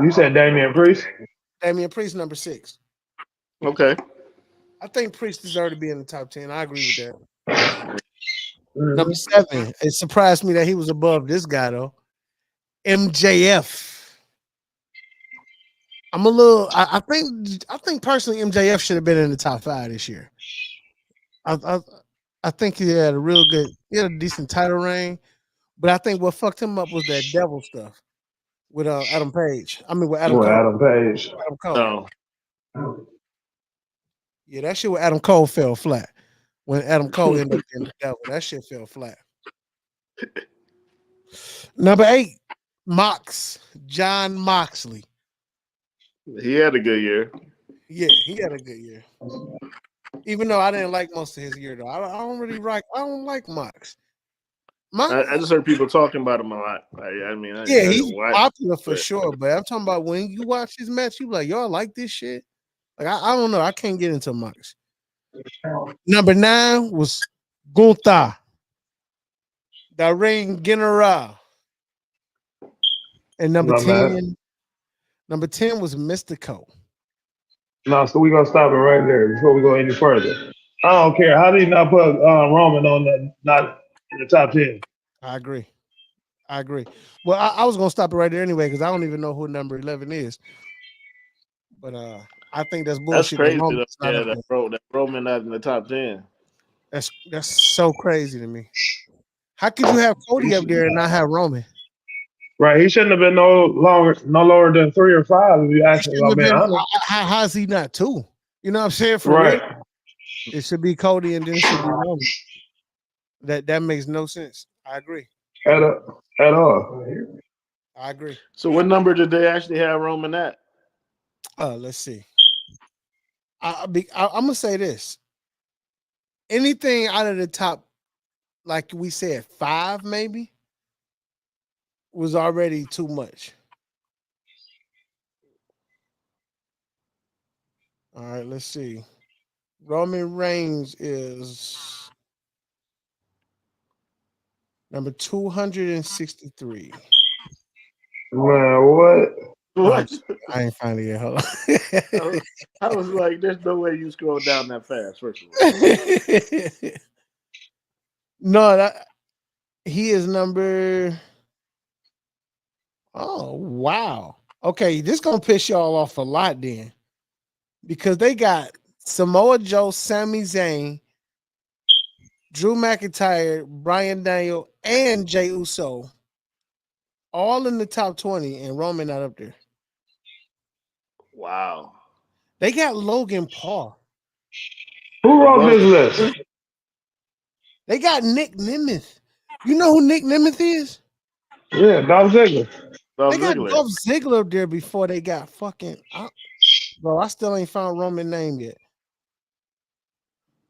B: You said Damian Priest?
A: Damian Priest, number 6.
C: Okay.
A: I think Priest deserved to be in the top 10. I agree with that.
B: Mhm.
A: Number 7. It surprised me that he was above this guy though. MJF. I'm a little. I think personally, MJF should have been in the top 5 this year. I think he had a real good. He had a decent title reign, but I think what fucked him up was that devil stuff with Adam Page. I mean with Adam
B: With
A: Cole.
B: Adam Page.
A: Adam Cole.
C: No.
A: Yeah, that shit with Adam Cole fell flat. When Adam Cole ended up in the devil, that shit fell flat. Number 8, John Moxley.
C: He had a good year.
A: Yeah, he had a good year. Even though I didn't like most of his year, though, I don't like Mox.
C: I just heard people talking about him a lot.
A: Yeah, he's popular for
C: but-
A: sure. But I'm talking about when you watch his match, you like, y'all like this shit. Like I don't know, I can't get into Mox. Number 9 was Gunther, the Ring General, and number 10 was Mystico.
B: No, so we're gonna stop it right there before we go any further. I don't care. How do you not put Roman on not in the top 10?
A: I agree. Well, I was gonna stop it right there anyway because I don't even know who number 11 is. But I think that's bullshit.
C: That's crazy.
A: That
C: Roman not in the top 10.
A: That's so crazy to me. How could you have Cody up there and not have Roman?
B: Right, he shouldn't have been no lower than 3 or 5. If you ask me,
A: How is he not 2? You know what I'm saying?
B: Right.
A: Real? It should be Cody and then it should be Roman. That makes no sense. I agree.
B: At all.
A: I agree.
C: So what number did they actually have Roman at?
A: Let's see. I'm gonna say this. Anything out of the top, like we said, 5 maybe, was already too much. All right, let's see. Roman Reigns is number 263.
B: Man, what?
C: What?
A: I ain't finding it. Hold on.
C: I was like, there's no way you scroll down that fast, first of all.
A: No, he is number. Oh, wow. Okay, this gonna piss y'all off a lot then. Because they got Samoa Joe, Sami Zayn, Drew McIntyre, Bryan Daniel, and Jey Uso all in the top 20, and Roman not up there.
C: Wow.
A: They got Logan Paul.
B: Who wrote this list?
A: They got Nick Nemeth. You know who Nick Nemeth is?
B: Yeah, Dolph Ziggler.
A: They got Dolph Ziggler up there before they got fucking. Bro, I still ain't found Roman name yet.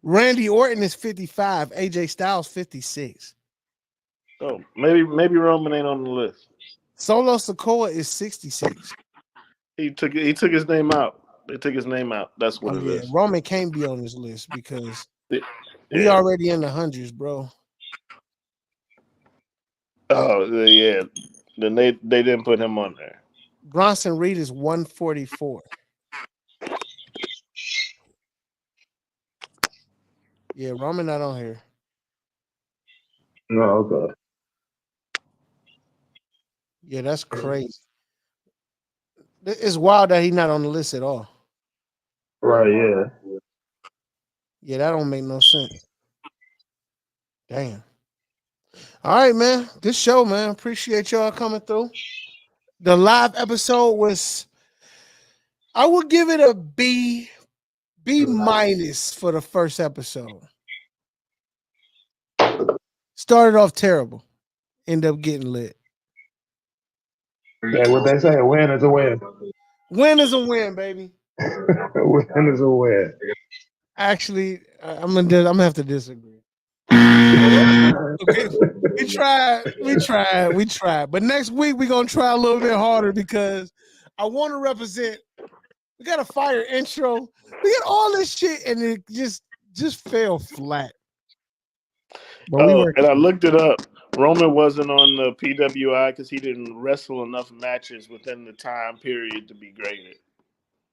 A: Randy Orton is 55. AJ Styles 56.
C: Oh, maybe Roman ain't on the list.
A: Solo Sikoa is 66.
C: He took his name out. They took his name out. That's what it is.
A: Roman can't be on this list because we already in the hundreds, bro.
C: Oh yeah. Then they didn't put him on there.
A: Bronson Reed is 144. Yeah, Roman not on here.
B: No, okay.
A: Yeah, that's crazy. It's wild that he's not on the list at all.
B: Right, yeah.
A: Yeah, that don't make no sense. Damn. All right, man. Good show, man. Appreciate y'all coming through. The live episode was, I would give it a B minus for the first episode. Started off terrible. Ended up getting lit.
B: Yeah, what they say, a win is a win.
A: Win is a win, baby.
B: Win is a win.
A: Actually, I'm gonna have to disagree. Okay, we tried. But next week we're gonna try a little bit harder because I want to represent. We got a fire intro. We got all this shit, and it just fell flat. But
C: and I looked it up. Roman wasn't on the PWI because he didn't wrestle enough matches within the time period to be graded.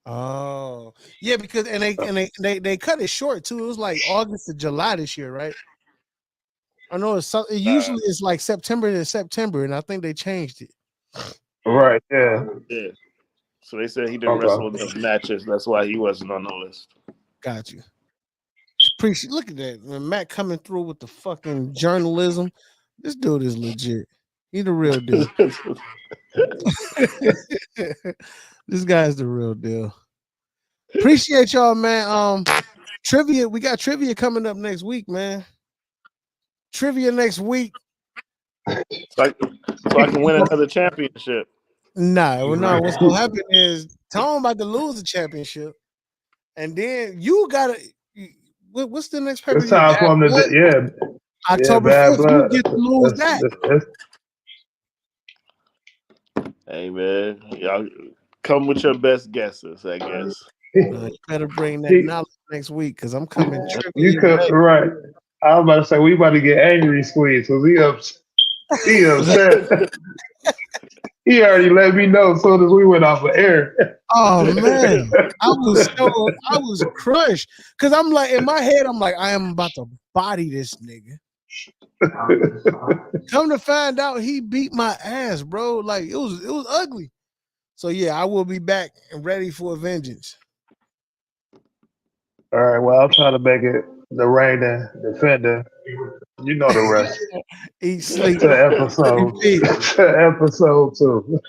A: Oh, yeah, because they cut it short too. It was like August to July this year, right? I know usually it's like September to September, and I think they changed it.
B: Right. Yeah.
C: Yeah. So they said he didn't wrestle enough matches. That's why he wasn't on the list.
A: Got you. Appreciate. Look at that, man. Matt coming through with the fucking journalism. This dude is legit. He the real deal. This guy's the real deal. Appreciate y'all, man. Trivia. We got trivia coming up next week, man. Trivia next week.
C: So I can win another championship.
A: Nah, well, no. What's gonna happen is Tom about to lose the championship, and then you gotta. What's the next paper?
B: It's time for him to
A: October 5th. You get to lose that.
C: Hey man, y'all come with your best guesses, I guess.
A: You better bring that knowledge next week because I'm coming.
B: You could, right? I was about to say we about to get angry, Squeeze, because he upset. He already let me know as soon as we went off the air.
A: Oh man, I was crushed because I'm like in my head, I'm like, I am about to body this nigga. Come to find out, he beat my ass, bro. Like it was ugly. So yeah, I will be back and ready for a vengeance.
B: All right, well, I'll try to make it the reigning defender. You know the rest.
A: Eat, sleep.
B: To episode 2.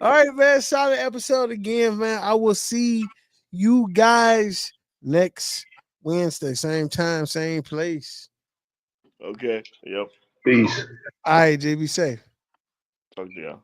A: All right, man. Solid episode again, man. I will see you guys next Wednesday, same time, same place.
C: Okay. Yep.
B: Peace.
A: All right, JB, safe.
C: Talk to y'all.